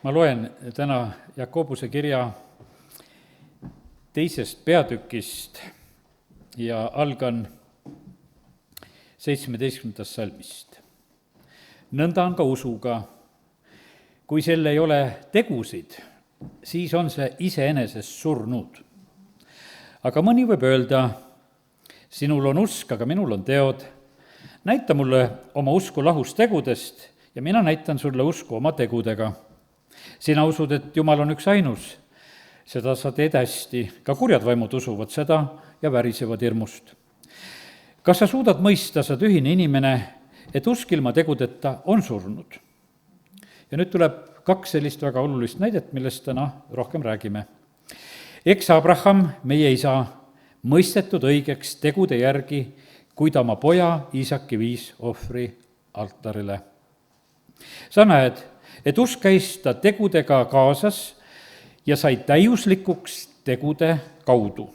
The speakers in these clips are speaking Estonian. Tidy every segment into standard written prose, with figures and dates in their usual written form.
ma loen täna Jakobuse kirja 2. peatükist ja algan 17. salmist. Nõnda on ka usuga. Kui sel ei ole tegusid, siis on see iseenesest surnud. Aga mõni võib öelda, sinul on usk, aga minul on teod. Näita mulle oma usku lahus tegudest ja mina näitan sulle usku oma tegudega. Sina usud, et Jumal on üks ainus. Seda sa teed hästi. Ka kurjad vaimud usuvad seda ja värisevad hirmust. Kas sa suudad mõista, sa tühine inimene, et usk ilma tegudeta on surnud? Ja nüüd tuleb 2 sellist väga olulist näidet, millest täna rohkem räägime. Eks Abraham, meie isa, mõistetud õigeks tegude järgi, kui ta oma poja Iisaki viis ohvri altarile. Sa näed, et usk käis ta tegudega kaasas ja sai täiuslikuks tegude kaudu.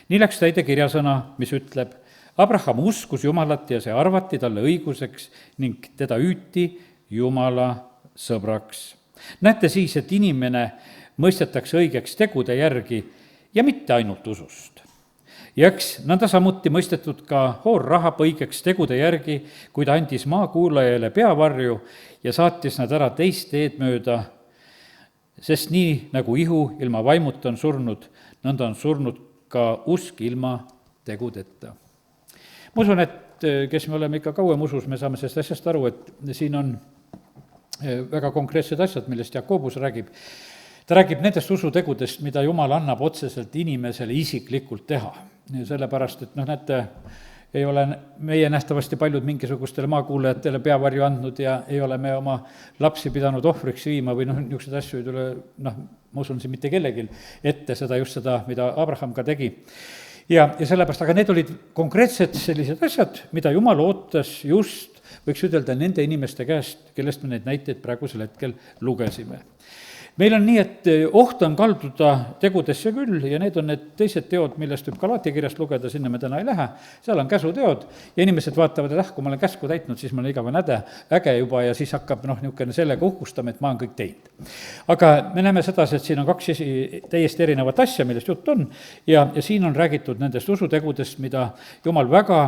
Nii läks täide kirjasõna, mis ütleb, Abraham uskus Jumalat ja see arvati talle õiguseks ning teda hüüti Jumala sõbraks. Näete siis, et inimene mõistetakse õigeks tegude järgi ja mitte ainult usust. Ja eks nõnda samuti mõistetud ka Hoor Rahab õigeks tegude järgi, kui ta andis maakuulajale peavarju ja saatis nad ära teist teed mööda, sest nii nagu ihu ilma vaimuta on surnud, nõnda on surnud ka usk ilma tegudeta. Ma usun, et kes me oleme ikka kauem usus, me saame sellest asjast aru, et siin on väga konkreetsed asjad, millest Jakobus räägib. Ta räägib nendest usutegudest, mida Jumal annab otseselt inimesele isiklikult teha. Sellepärast, et näete, ei ole meie nähtavasti paljud mingisugustele maakuulajatele peavarju andnud ja ei ole me oma lapsi pidanud ohvriks viima või niisuguseid asju ei tule, ma usun siin mitte kellelgi ette just seda, mida Abraham ka tegi. Ja sellepärast, aga need olid konkreetsed sellised asjad, mida Jumal ootas just, võiks ütelda, nende inimeste käest, kellest me neid näiteid praegusel hetkel lugesime. Meil on nii, et oht on kalduda tegudesse küll ja need on need teised teod, millest võib Galatia kirjast lugeda, sinna me täna ei lähe, seal on käsuteod ja inimesed vaatavad, et kui ma olen käsku täitnud, siis ma olen igavene äge juba ja siis hakkab niisugune sellega uhkustama, et ma olen kõik teinud. Aga me näeme sedasi, et siin on 2 täiesti erinevat asja, millest jutt on ja siin on räägitud nendest usutegudest, mida Jumal väga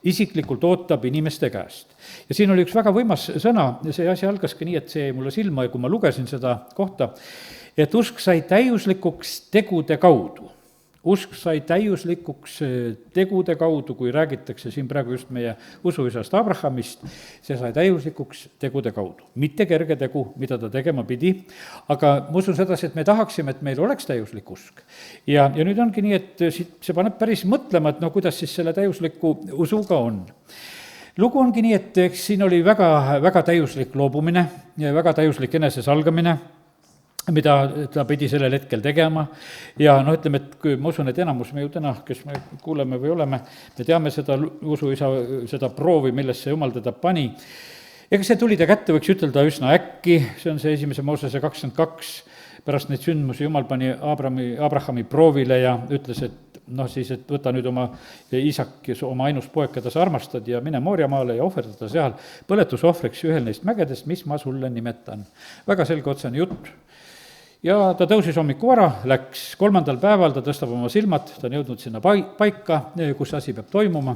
isiklikult ootab inimeste käest. Ja siin oli üks väga võimas sõna, see asi algaski nii, et see jäi mulle silma ja kui ma lugesin seda kohta, et usk sai täiuslikuks tegude kaudu. Usk sai täiuslikuks tegude kaudu, kui räägitakse siin praegu just meie usuisast Abrahamist, see sai täiuslikuks tegude kaudu. Mitte kerge tegu, mida ta tegema pidi, aga ma usun sedasi, et me tahaksime, et meil oleks täiuslik usk. Ja nüüd ongi nii, et see paneb päris mõtlema, et kuidas siis selle täiusliku usuga on. Lugu ongi nii, et eks siin oli väga, väga täiuslik loobumine ja väga täiuslik enesesalgamine, mida ta pidi sellel hetkel tegema ja ütleme, et kui ma usun, et enamus me ju täna, kes me kuuleme või oleme, me teame seda usuisa, seda proovi, millesse Jumal teda pani. Ega see tuli ta kätte, võiks ütelda üsna äkki, see on see 1. Moosese 22, pärast neid sündmusi Jumal pani Abrahami proovile ja ütles, et et võta nüüd oma Iisak, oma ainus poeg, keda sa armastad ja mine Mooriamaale ja ohverdada seal põletusohvriks ühel neist mägedest, mis ma sulle nimetan. Väga selge otsene jutt. Ja ta tõusis hommiku vara, läks 3. päeval, ta tõstab oma silmad, ta on jõudnud sinna paika, kus asi peab toimuma.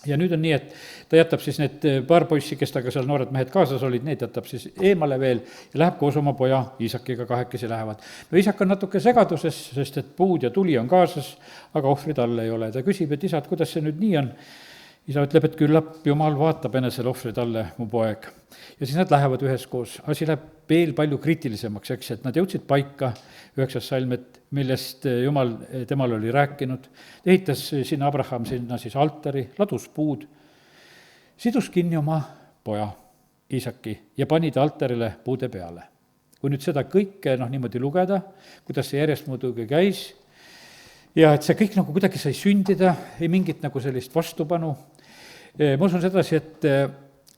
Ja nüüd on nii, et ta jätab siis need paar poissi, kes taga seal noored mehed kaasas olid, need jätab siis eemale veel ja läheb koos oma poja Iisakiga kahekesi lähevad. Iisak on natuke segaduses, sest et puud ja tuli on kaasas, aga ohvrid all ei ole. Ta küsib, et isa, et kuidas see nüüd nii on? Isa ütleb, et küllap Jumal vaatab enesele ohvrid alle, mu poeg. Ja siis nad lähevad üheskoos. Asi läheb veel palju kriitilisemaks, eks, et nad jõudsid paika, 9. salm, et millest Jumal temal oli rääkinud. Ehitas sinna Abraham sinna siis altari, ladus puud, sidus kinni oma poja Iisaki ja pani ta altarile puude peale. Kui nüüd seda kõike niimoodi lugeda, kuidas see järjest muidugi käis, ja et see kõik kuidagi sai sündida, ei mingit sellist vastupanu. Ma usun sedasi,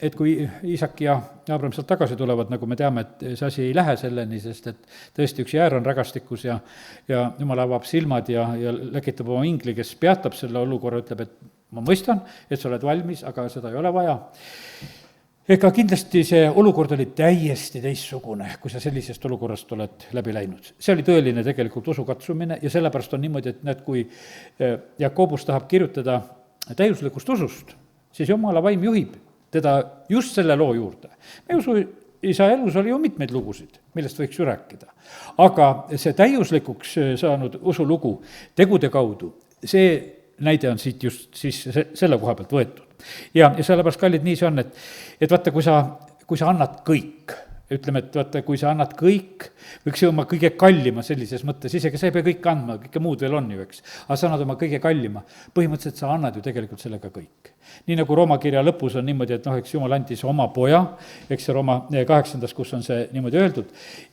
et kui Iisak ja Abraham sealt tagasi tulevad, nagu me teame, et see asi ei lähe selleni, sest et tõesti üks jäär on rägastikus ja Jumal avab silmad ja läkitab oma ingli, kes peatab selle olukorra, ütleb, et ma mõistan, et sa oled valmis, aga seda ei ole vaja. ega kindlasti see olukord oli täiesti teistsugune, kui sa sellisest olukorrast oled läbi läinud. See oli tõeline tegelikult usukatsumine ja sellepärast on niimoodi, et näed, kui Jakobus tahab kirjutada täiuslikust usust, siis Jumala vaim juhib teda just selle loo juurde. Me usu, isa elus oli ju mitmeid lugusid, millest võiks ju rääkida. Aga see täiuslikuks saanud usulugu tegude kaudu, see näide on siit just siis selle koha pealt võetud. Ja sellepärast, kallid, nii see on, et vaata, kui sa annad kõik, ütleme, et vaata, kui sa annad kõik, võiks ju oma kõige kallima sellises mõttes, isegi sa ei pea kõik andma, kõike muud veel on ju, eks. Aga sa annad oma kõige kallima, põhimõtteliselt sa annad ju tegelikult sellega kõik. Nii nagu Rooma kirja lõpus on niimoodi, et eks Jumal andis oma poja, eks see Rooma 8, kus on see niimoodi öeldud,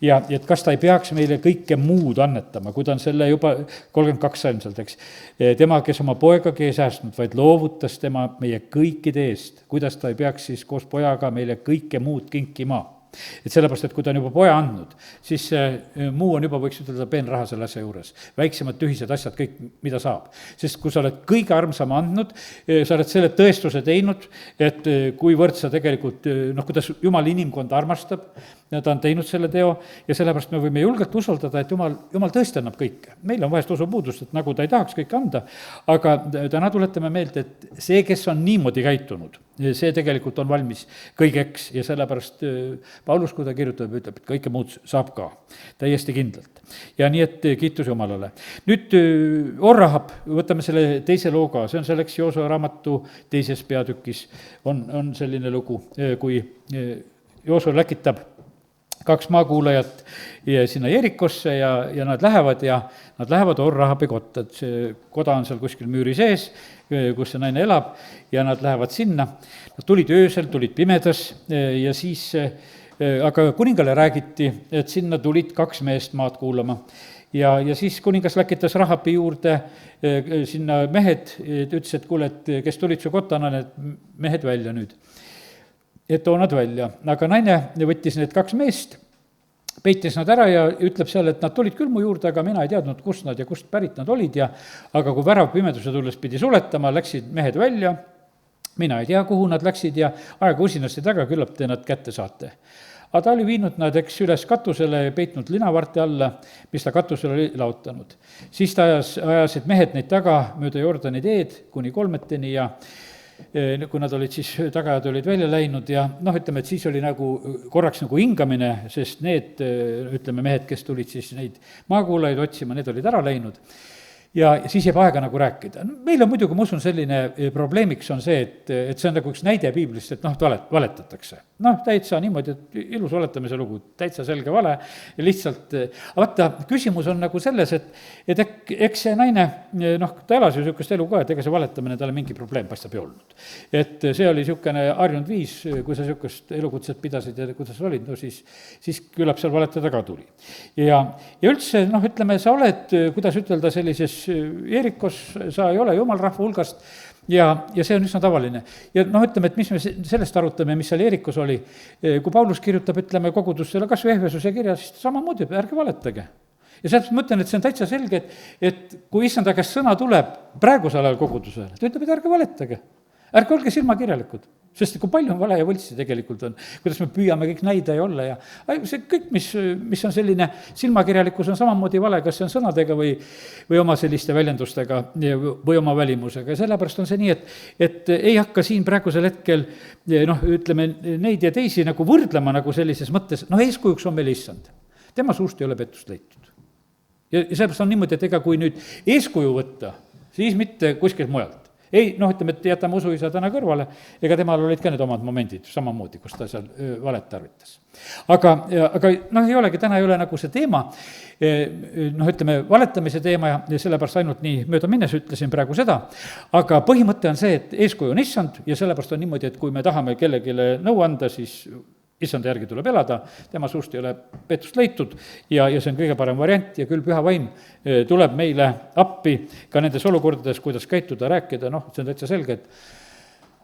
ja et kas ta ei peaks meile kõike muud annetama, kui ta on selle juba 32 salmselt, eks. Tema, kes oma poegagi ei säästnud, vaid loovutas tema meie kõikide eest, kuidas ta ei peaks siis koos pojaga meile kõike muud kinkima. Et sellepärast, et kui ta on juba poja andnud, siis muu on juba, võiks ütelda, peenraha selle asja juures. Väiksemad tühised asjad, kõik, mida saab. Sest kui sa oled kõige armsama andnud, sa oled selle tõestuse teinud, et kuivõrd sa tegelikult, kuidas Jumal inimkonda armastab, ja ta on teinud selle teo ja sellepärast me võime julgelt usaldada, et Jumal tõesti annab kõike. Meil on vahest usupuudust, et nagu ta ei tahaks kõike anda, aga täna tuletame meelde, et see, kes on niimoodi käitunud, see tegelikult on valmis kõigeks ja sellepärast Paulus, kui ta kirjutab, ütleb, et kõike muud saab ka, täiesti kindlalt. Ja nii, et kiitus Jumalale. Nüüd Orrahab, võtame selle teise looga, see on selleks Joosua raamatu 2. peatükis, on selline lugu, kui Joosua läkitab 2 maakuulajat sinna Jerikosse ja nad lähevad Orrahabi kotta, et see koda on seal kuskil müüri sees, kus see naine elab, ja nad lähevad sinna. Nad tulid öösel, tulid pimedas ja siis, aga kuningale räägiti, et sinna tulid 2 meest maad kuulama. Ja siis kuningas läkitas Rahabi juurde sinna mehed, ütles, et kuule, et kes tulid su kotana, need mehed välja nüüd. Et too nad välja, aga naine võttis need 2 meest, peitis nad ära ja ütleb seal, et nad tulid küll mu juurde, aga mina ei teadnud, kust nad ja kust pärit nad olid ja aga kui värav pimeduse tulles pidi suletama, läksid mehed välja, mina ei tea, kuhu nad läksid ja aega usinasti taga, küllap te nad kätte saate. Aga ta oli viinud nad, eks, üles katusele ja peitnud linavarti alla, mis ta katusele oli laotanud. Siis ta ajasid mehed neid taga mööda Jordani teed kuni kolmeteni ja kui nad olid siis tagajad olid välja läinud ja ütleme, et siis oli nagu korraks nagu hingamine, sest need, ütleme, mehed, kes tulid siis neid maakuulajaid otsima, need olid ära läinud. Ja siis jääb aega nagu rääkida. Meil on muidugi, ma usun, selline probleemiks on see, et see on nagu üks näide piiblist, et valetatakse. Täitsa niimoodi, et ilus valetamise lugu, täitsa selge vale, lihtsalt, vaata, küsimus on nagu selles, et eks see naine, ta elas ju niisugust elu ka, et ega see valetamine talle mingi probleem paistab ei olnud. Et see oli niisugune harjunud viis, kui sa niisugust elukutset pidasid ja kuidas olid, siis küllap seal valetada ka tuli. Ja üldse, ütleme, sa oled, kuidas ütelda, sellises Jerikos, sa ei ole jumal rahva hulgast ja see on üsna tavaline. Ja ütleme, et mis me sellest arutame, mis seal Jerikos oli, kui Paulus kirjutab, ütleme, kogudustele kas või Ehvesuse kirjas, samamoodi, ärge valetage. Ja sellest ma mõtlen, et see on täitsa selge, et kui issanda käest sõna tuleb praegusel ajal kogudusele, ta ütleb, et ärge valetage. Ärge olge silmakirjalikud, sest kui palju on vale ja võltsi tegelikult on, kuidas me püüame kõik näida ja olla ja see kõik, mis on selline silmakirjalikkus, on samamoodi vale, kas see on sõnadega või oma selliste väljendustega või oma välimusega ja sellepärast on see nii, et ei hakka siin praegusel hetkel, ütleme, neid ja teisi nagu võrdlema nagu sellises mõttes, eeskujuks on meil issand. Tema suust ei ole pettust leitud. Ja sellepärast on niimoodi, et ega kui nüüd eeskuju võtta, siis mitte kuskilt mujalt. Ei, ütleme, et jätame usuisa täna kõrvale, ega temal olid ka need omad momendid samamoodi, kus ta seal valet tarvitas. Aga ei olegi, täna ei ole nagu see teema, ütleme, valetamise teema ja sellepärast ainult nii mööda minnes ütlesin praegu seda, aga põhimõte on see, et eeskuju on issand ja sellepärast on niimoodi, et kui me tahame kellelegi nõu anda, siis issanda järgi tuleb elada, tema suust ei ole pettust leitud ja see on kõige parem variant ja küll püha vaim tuleb meile appi ka nendes olukordades, kuidas käituda, rääkida, see on täitsa selge, et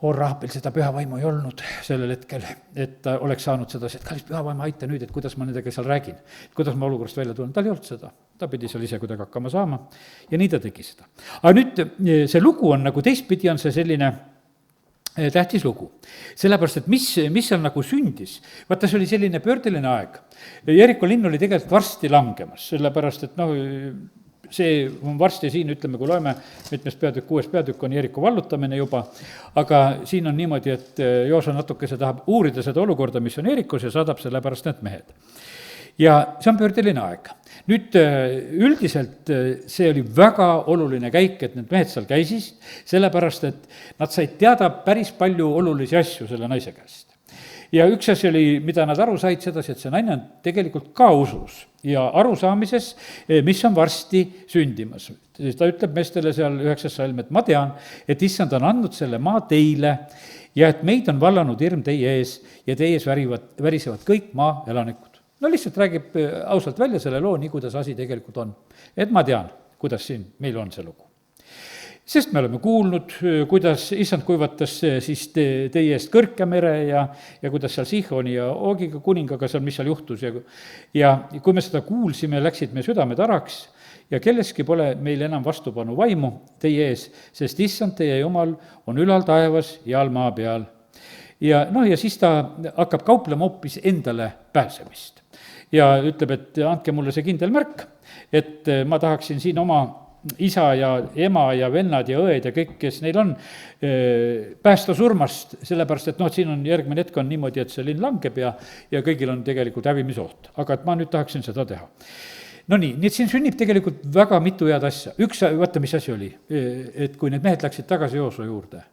Orrahapil seda püha vaimu ei olnud sellel hetkel, et ta oleks saanud seda, et kallis püha vaim, aita nüüd, et kuidas ma nendega seal räägin, kuidas ma olukorrast välja tulen, tal ei olnud seda, ta pidi seal ise kuidagi hakkama saama ja nii ta tegi seda. Aga nüüd see lugu on nagu teistpidi, on see selline tähtis lugu. sellepärast, et mis seal nagu sündis, vaata, see oli selline pöördeline aeg. Jeriko linn oli tegelikult varsti langemas, sellepärast et noh, see on varsti siin, ütleme, kui loeme, mitmes peatükk, 6. peatükk on Jeriko vallutamine juba, aga siin on niimoodi, et Joosa natukese tahab uurida seda olukorda, mis on Jerikos ja saadab sellepärast need mehed. Ja see on pöördeline aeg. Nüüd üldiselt see oli väga oluline käik, et need mehed seal käisid, sellepärast et nad said teada päris palju olulisi asju selle naise käest. Ja üks asi oli, mida nad aru said sedasi, et see naine on tegelikult ka usus ja arusaamises, mis on varsti sündimas. Ta ütleb meestele seal 9. salm, et ma tean, et issand on andnud selle maa teile ja et meid on vallanud hirm teie ees ja teie ees värisevad kõik maa elanikud. No lihtsalt räägib ausalt välja selle loo, nii kuidas asi tegelikult on. Et ma tean, kuidas siin meil on see lugu. Sest me oleme kuulnud, kuidas issand kuivatas siis teie eest Kõrke mere ja kuidas seal Sihoni ja Oogiga kuningaga seal, mis seal juhtus ja kui me seda kuulsime, läksid me südamed araks ja kelleski pole meil enam vastupanu vaimu teie ees, sest issand teie jumal on ülal taevas ja all maa peal. Ja noh, ja siis ta hakkab kauplema hoopis endale pääsemist. Ja ütleb, et andke mulle see kindel märk, et ma tahaksin siin oma isa ja ema ja vennad ja õed ja kõik, kes neil on, päästa surmast, sellepärast et noh, siin on järgmine hetk on niimoodi, et see linn langeb ja kõigil on tegelikult hävimisoht. Aga et ma nüüd tahaksin seda teha. No nii et siin sünnib tegelikult väga mitu head asja. Üks, vaata, mis asi oli, et kui need mehed läksid tagasi Joosa juurde,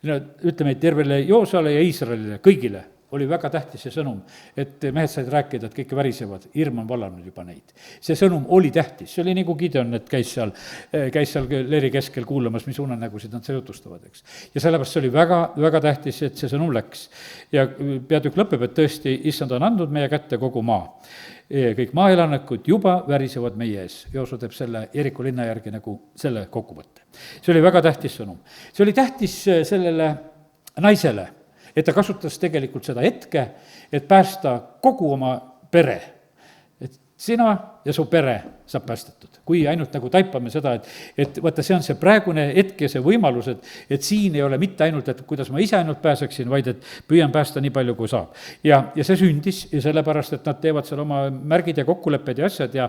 no ütleme, et tervele Joosale ja Iisraelile, kõigile, oli väga tähtis see sõnum, et mehed said rääkida, et kõik värisevad, hirm on vallanud juba neid. See sõnum oli tähtis, see oli nagu Gideon, et käis seal leeri keskel kuulamas, mis unenägusid nad seal jutustavad, eks. Ja sellepärast see oli väga, väga tähtis, et see sõnum läks. Ja peatükk lõpeb, et tõesti, issand on andnud meie kätte kogu maa. Kõik maaelanikud juba värisevad meie ees. Jooso teeb selle Jeriko linna järgi nagu selle kokkuvõtte. See oli väga tähtis sõnum. See oli tähtis sellele naisele, et ta kasutas tegelikult seda hetke, et päästa kogu oma pere. Et sina ja su pere saab päästetud. Kui ainult nagu taipame seda, et vaata, see on see praegune hetk ja see võimalus, et siin ei ole mitte ainult, et kuidas ma ise ainult pääseksin, vaid et püüan päästa nii palju, kui saab. Ja see sündis ja sellepärast, et nad teevad seal oma märgid ja kokkulepped ja asjad ja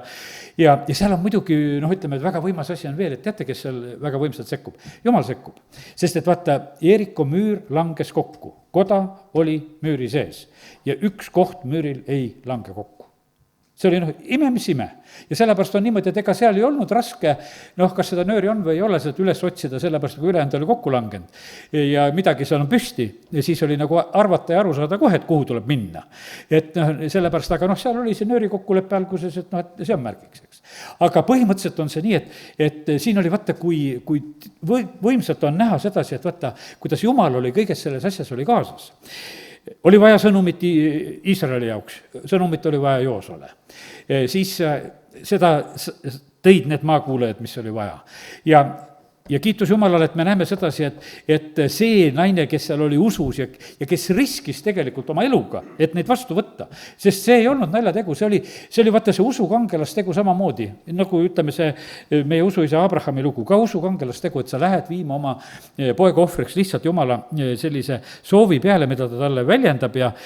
seal on muidugi, noh, ütleme, et väga võimas asi on veel, et teate, kes seal väga võimsalt sekkub? Jumal sekkub. Sest et vaata, Jeriko müür langes kokku, koda oli müüri sees ja üks koht müüril ei lange kokku. See oli ime, mis ime. Ja sellepärast on niimoodi, et ega seal ei olnud raske, kas seda nööri on või ei ole, seda üles otsida, sellepärast kui ülejäänud oli kokku langenud ja midagi seal on püsti ja siis oli nagu arvata ja aru saada kohe, et kuhu tuleb minna. Et sellepärast, aga seal oli see nööri kokkuleppe alguses, et et see on märgiks, eks. Aga põhimõtteliselt on see nii, et siin oli vaata, kui võimsalt on näha sedasi, et vaata, kuidas Jumal oli kõiges selles asjas oli kaasas. Oli vaja sõnumit Iisraeli jaoks, sõnumit oli vaja Joosole. Siis seda tõid need maakuulajad, mis oli vaja. Ja kiitus Jumalale, et me näeme sedasi, et see naine, kes seal oli usus ja kes riskis tegelikult oma eluga, et neid vastu võtta, sest see ei olnud naljategu, see oli vaata see usukangelastegu samamoodi, nagu ütleme see meie usuisa Abrahami lugu, ka usukangelastegu, et sa lähed viima oma poega ohvriks lihtsalt Jumala sellise soovi peale, mida ta talle väljendab ja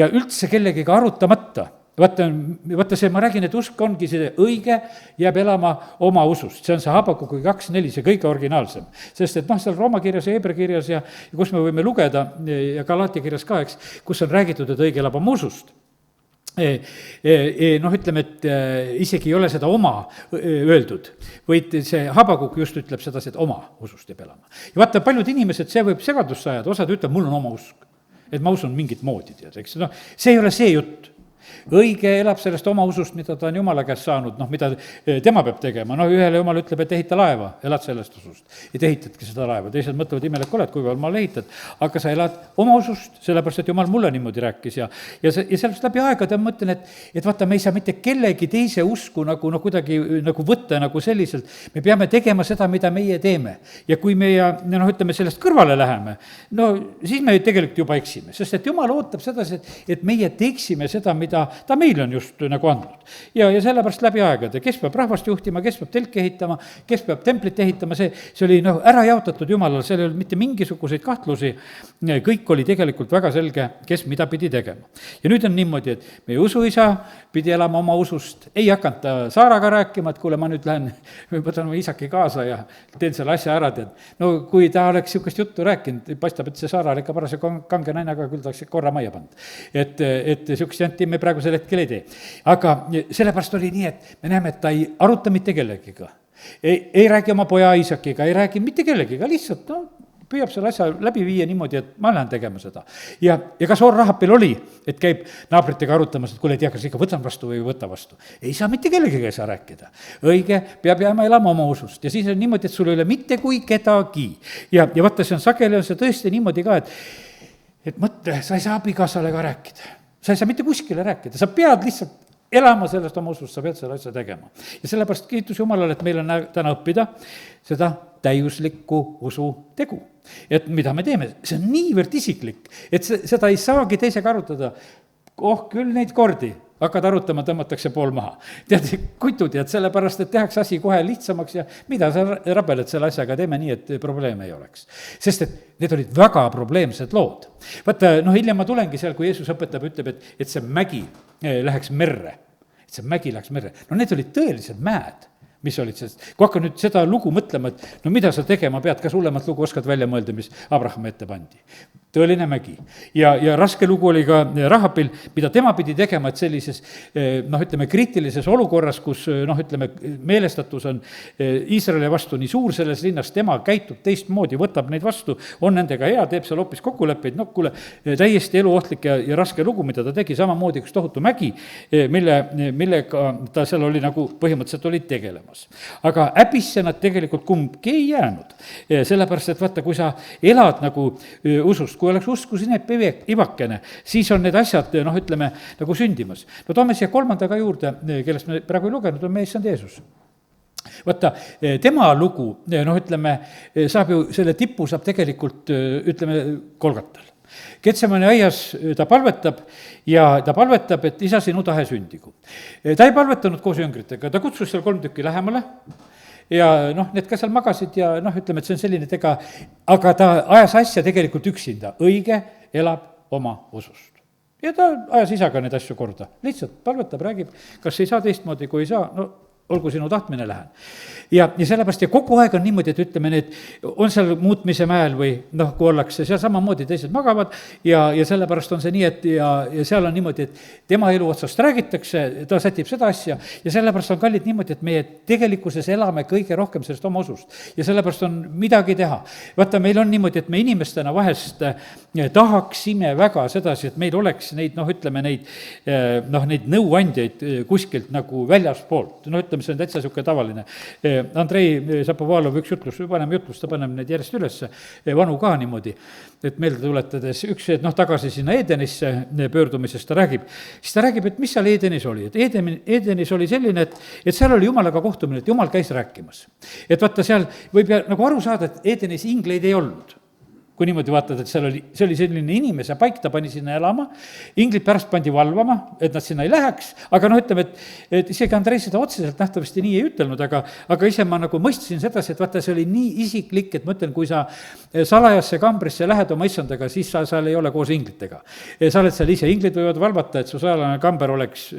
üldse kellegiga arutamata. Vaata see, ma räägin, et usk ongi see õige, jääb elama oma usust. See on see Habakuki 2.4, see kõige originaalsem. Sest et seal Rooma kirjas ja Heebra kirjas ja kus me võime lugeda ja Galaatia kirjas ka, eks, kus on räägitud, et õige elab oma usust. Ütleme, et isegi ei ole seda oma öeldud, vaid see Habakuk just ütleb seda, et oma usust jääb elama. Ja vaata, paljud inimesed, see võib segadusse ajada, osad ütleb, mul on oma usk. Et ma usun mingit moodi, tead, eks. See ei ole see jutt. Õige elab sellest oma usust, mida ta on Jumala käest saanud, mida tema peab tegema. Ühele Jumal ütleb, et ehita laeva, elad sellest usust. Et ehitadki seda laeva. Teised mõtlevad, imelik oled, kui veel maal ehitad. Aga sa elad oma usust, sellepärast, et Jumal mulle niimoodi rääkis. Ja sellest läbi aegade ma mõtlen, et vaata, me ei saa mitte kellegi teise usku kuidagi võtta selliselt. Me peame tegema seda, mida meie teeme. Ja kui me ütleme, sellest kõrvale läheme, siis me tegelikult juba eksime. Sest et Jumal ootab sedasi, et meie teeksime seda, mida ta meile on just nagu andnud. ja sellepärast läbi aegade, kes peab rahvast juhtima, kes peab telki ehitama, kes peab templit ehitama, see oli ära jaotatud Jumalal, seal ei olnud mitte mingisuguseid kahtlusi, kõik oli tegelikult väga selge, kes mida pidi tegema. ja nüüd on niimoodi, et meie usuisa pidi elama oma usust, ei hakanud ta Saaraga rääkima, et kuule, ma nüüd lähen, võtan oma isaki kaasa ja teen selle asja ära, tead. No kui ta oleks niisugust juttu rääkinud, paistab, et see Saara oli ikka parasjagu kange naine, aga küll ta oleks korra majja pannud. Et niisugust janti me praegusel hetkel ei tee. aga sellepärast oli nii, et me näeme, et ta ei aruta mitte kellegiga. Ei räägi oma poja Iisakiga, ei räägi mitte kellegiga, lihtsalt püüab selle asja läbi viia niimoodi, et ma lähen tegema seda. ja kas Rahapil oli, et käib naabritega arutamas, et kuule, tea, kas ikka võtan vastu või ei võta vastu. Ei saa mitte kellegiga ei saa rääkida. Õige, peab jääma elama oma usust ja siis on niimoodi, et sul ei ole mitte kui kedagi. ja vaata, see on sageli, on see tõesti niimoodi ka, et mõtle, sa ei saa abikaasale ka rääkida. Sa ei saa mitte kuskile rääkida, sa pead lihtsalt elama sellest oma usust, sa pead selle asja tegema. Ja sellepärast kiitus Jumalale, et meil on täna õppida seda täiuslikku usu tegu. Et mida me teeme, see on niivõrd isiklik, et seda ei saagi teisega arutada. Küll neid kordi hakkad arutama, tõmmatakse pool maha. Tead, kutud, et sellepärast, et tehakse asi kohe lihtsamaks ja mida sa rabeled selle asjaga, teeme nii, et probleeme ei oleks. Sest et need olid väga probleemsed lood. Vaata, hiljem ma tulengi seal, kui Jeesus õpetab, ütleb, et see mägi läheks merre. Et see mägi läheks merre. Need olid tõelised mäed, mis olid sellest. Kui hakka nüüd seda lugu mõtlema, et mida sa tegema pead, kas hullemat lugu oskad välja mõelda, mis Abrahami ette pandi. Tõeline mägi. Ja raske lugu oli ka Rahapil, mida tema pidi tegema, et sellises, kriitilises olukorras, kus, meelestatus on Iisraeli vastu nii suur selles linnas, tema käitub teistmoodi, võtab neid vastu, on nendega hea, teeb seal hoopis kokkuleppeid, kuule, täiesti eluohtlik ja raske lugu, mida ta tegi, samamoodi üks tohutu mägi, millega ta seal oli nagu põhimõtteliselt olid tegelemas. Aga häbisse nad tegelikult kumbki ei jäänud. Sellepärast, et vaata, kui sa elad nagu usust, kui oleks usku sinne ivakene, siis on need asjad, nagu sündimas. Toome siia kolmandaga juurde, kellest me praegu ei lugenud, on meie issand Jeesus. Vaata, tema lugu, saab ju, selle tipu saab tegelikult, Golgatal. Getsemani aias ta palvetab ja ta palvetab, et isa, sinu tahe sündigu. Ta ei palvetanud koos jüngritega, ta kutsus seal 3 tükki lähemale ja need ka seal magasid ja et see on selline tega, aga ta ajas asja tegelikult üksinda, õige elab oma usust. Ja ta ajas isaga neid asju korda, lihtsalt palvetab, räägib, kas ei saa teistmoodi, kui ei saa, olgu sinu tahtmine, lähen. Ja sellepärast ja kogu aeg on niimoodi, et need on seal muutmise mäel või kui ollakse, seal samamoodi teised magavad ja sellepärast on see nii, et ja seal on niimoodi, et tema elu otsast räägitakse, ta sätib seda asja ja sellepärast on kallid niimoodi, et meie tegelikkuses elame kõige rohkem sellest oma usust ja sellepärast on midagi teha. Vaata, meil on niimoodi, et me inimestena vahest tahaksime väga sedasi, et meil oleks neid, neid nõuandjaid kuskilt nagu väljaspoolt, see on täitsa niisugune tavaline. Andrei Zapovalov, üks jutlus, paneme jutlust, ta paneme neid järjest üles, vanu ka niimoodi, et meelde tuletades üks, tagasi sinna Edenisse pöördumisest ta räägib, siis ta räägib, et mis seal Edenis oli, et Edenis oli selline, et seal oli Jumalaga kohtumine, et Jumal käis rääkimas. Et vaata, seal võib nagu aru saada, et Edenis ingleid ei olnud. Kui niimoodi vaatad, et see oli selline inimese paik, ta pani sinna elama, inglid pärast pandi valvama, et nad sinna ei läheks, aga et isegi Andrei seda otseselt nähtavasti nii ei ütelnud, aga ise ma nagu mõistsin sedasi, et vaata, see oli nii isiklik, et ma ütlen, kui sa salajasse kambrisse lähed oma issandaga, siis sa seal ei ole koos inglitega. Sa oled seal ise, inglid võivad valvata, et su salajane kamber oleks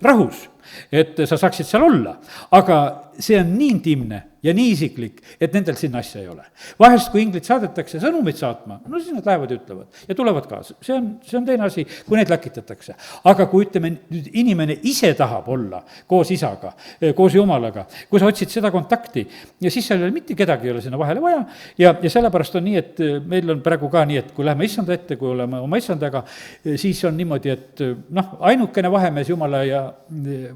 rahus, et sa saaksid seal olla, aga see on nii intiimne ja nii isiklik, et nendel sinna asja ei ole. Vahest, kui inglid saadetakse sõnumit saatma, siis nad lähevad ja ütlevad ja tulevad kaasa. See on teine asi, kui neid läkitatakse. Aga kui nüüd inimene ise tahab olla koos isaga, koos Jumalaga, kui sa otsid seda kontakti ja siis seal ei ole mitte kedagi ei ole sinna vahele vaja ja sellepärast on nii, et meil on praegu ka nii, et kui läheme issanda ette, kui oleme oma issandaga, siis on niimoodi, et ainukene vahemees Jumala ja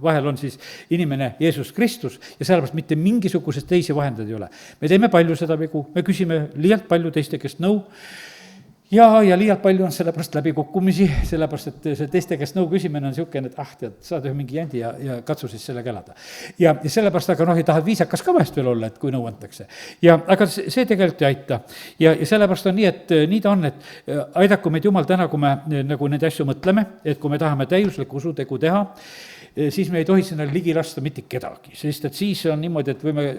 vahel on siis inimene Jeesus Kristus ja sellepärast mitte mingisugusest teisi vahendajaid ei ole. Me teeme palju seda vigu, me küsime liialt palju teiste käest nõu ja liialt palju on sellepärast läbikukkumisi, sellepärast et see teiste käest nõu küsimine on niisugune, et tead, saad ühe mingi jändi ja katsu siis sellega elada. ja sellepärast, aga ei tahad viisakas ka vahest veel olla, et kui nõu antakse. Aga see tegelikult ei aita. ja sellepärast on nii, et nii ta on, et aidaku meid Jumal täna, kui me nagu neid asju mõtleme, et kui me tahame täiuslikku usutegu teha, siis me ei tohi sinna ligi lasta mitte kedagi, sest et siis on niimoodi, et võime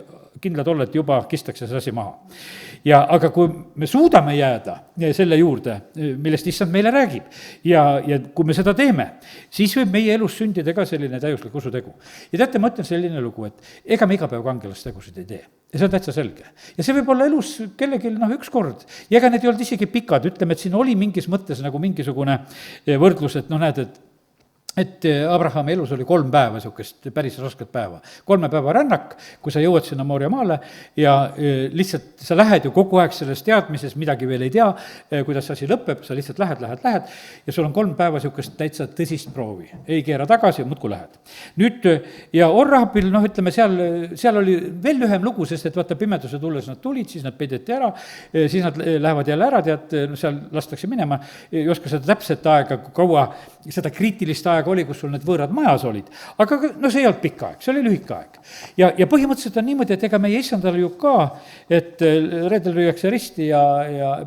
kindlad olla, et juba kistakse see asi maha. Aga kui me suudame jääda selle juurde, millest issand meile räägib, ja kui me seda teeme, siis võib meie elus sündida ka selline täiuslik usutegu. Ja teate, ma ütlen selline lugu, et ega me iga päev kangelastegusid ei tee. Ja see on täitsa selge. Ja see võib olla elus kellelgi üks kord. Ja ega need ei olnud isegi pikad, ütleme, et siin oli mingis mõttes nagu mingisugune võrdlus, et näed, et Abrahami elus oli 3 päeva niisugust päris rasket päeva. 3 päeva rännak, kui sa jõuad sinna Moria maale ja lihtsalt sa lähed ju kogu aeg selles teadmises, midagi veel ei tea, kuidas see asi lõpeb, sa lihtsalt lähed ja sul on 3 päeva niisugust täitsa tõsist proovi. Ei keera tagasi, muudkui lähed. Nüüd, ja Orrahabil, ütleme, seal oli veel lühem lugu, sest et vaata, pimeduse tulles nad tulid, siis nad peideti ära, siis nad lähevad jälle ära, tead, seal lastakse minema, ei oska seda täpset aega, kaua seda kriitilist aega oli, kus sul need võõrad majas olid. Aga see ei olnud pikk aeg, see oli lühike aeg. Ja põhimõtteliselt on niimoodi, et ega meie issandal ju ka, et reedel lüüakse risti ja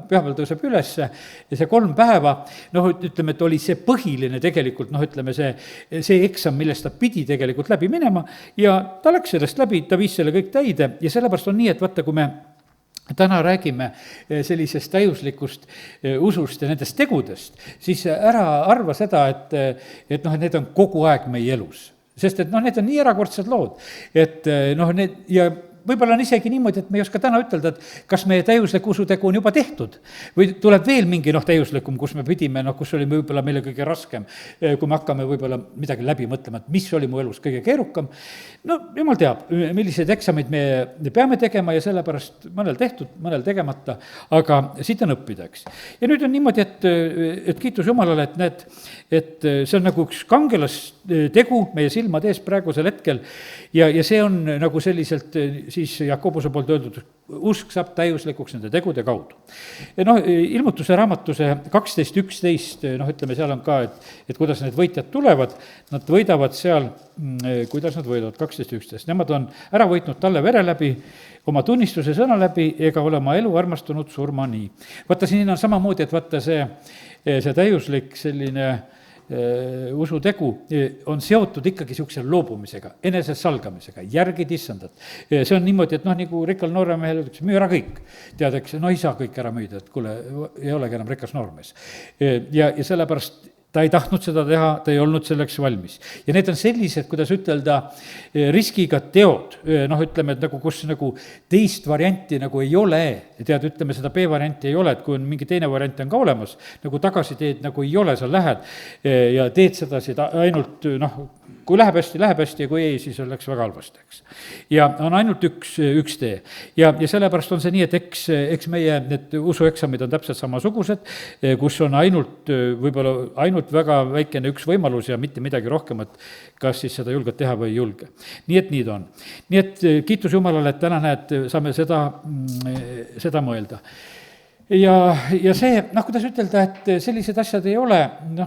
pühapäeval tõuseb ülesse ja see 3 päeva, ütleme, et oli see põhiline tegelikult, ütleme, see eksam, millest ta pidi tegelikult läbi minema ja ta läks sellest läbi, ta viis selle kõik täide ja sellepärast on nii, et vaata, kui me täna räägime sellisest täiuslikust usust ja nendest tegudest, siis ära arva seda, et need on kogu aeg meie elus. Sest et need on nii erakordsed lood, et need ja võib-olla on isegi niimoodi, et me ei oska täna ütelda, et kas meie täiuslik usutegu on juba tehtud või tuleb veel mingi täiuslikum, kus me pidime, kus oli võib-olla meile kõige raskem, kui me hakkame võib-olla midagi läbi mõtlema, et mis oli mu elus kõige keerukam. Jumal teab, milliseid eksameid me peame tegema ja sellepärast mõnel tehtud, mõnel tegemata, aga siit on õppida, eks. Ja nüüd on niimoodi, et kiitus Jumalale, et näed, et see on nagu üks kangelastegu meie silmade ees praegusel hetkel ja see on nagu selliselt siis Jakobuse poolt öeldud, usk saab täiuslikuks nende tegude kaudu. Ilmutuse raamatuse 12.11, ütleme, seal on ka, et kuidas need võitjad tulevad, nad võidavad seal, kuidas nad võidavad, 12.11, nemad on ära võitnud talle vere läbi, oma tunnistuse sõna läbi, ega ole oma elu armastunud surmani. Vaata, siin on samamoodi, et vaata see täiuslik selline usutegu on seotud ikkagi niisuguse loobumisega, enesest salgamisega, järgid issandat. See on niimoodi, et nagu rikkal nooremehel ütleks, müü ära kõik. Tead, eks, ei saa kõik ära müüda, et kuule, ei olegi enam rikas noormees. Ja sellepärast ta ei tahtnud seda teha, ta ei olnud selleks valmis. Ja need on sellised, kuidas ütelda, riskiga teod, ütleme, et kus teist varianti ei ole, tead, ütleme, seda B-varianti ei ole, et kui on mingi teine variant on ka olemas, tagasi teed ei ole, sa lähed ja teed seda ainult, kui läheb hästi ja kui ei, siis läks väga halvasti, eks. Ja on ainult üks tee. Ja sellepärast on see nii, et eks meie need usueksamid on täpselt samasugused, kus on võib-olla ainult väga väikene üks võimalus ja mitte midagi rohkemat, kas siis seda julged teha või ei julge. Nii et nii ta on. Nii et kiitus Jumalale, et täna näed, saame seda mõelda. Ja see, kuidas ütelda, et sellised asjad ei ole,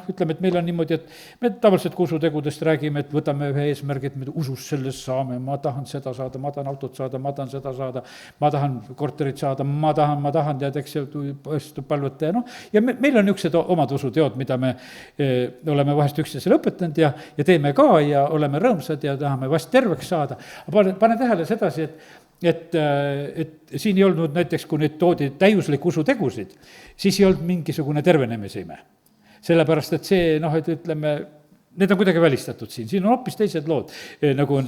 ütleme, et meil on niimoodi, et me tavaliselt usutegudest räägime, et võtame ühe eesmärgi, et me usus sellest saame, ma tahan seda saada, ma tahan autot saada, ma tahan seda saada, ma tahan korterit saada, ma tahan, tead, eks see palvete, ja meil on niisugused omad usuteod, mida me oleme vahest üksteisele õpetanud ja teeme ka ja oleme rõõmsad ja tahame vast terveks saada. Pane tähele sedasi, et siin ei olnud näiteks, kui nüüd toodi täiuslik usutegusid, siis ei olnud mingisugune tervenemise ime. Sellepärast, et see, et ütleme, need on kuidagi välistatud siin on hoopis teised lood, nagu on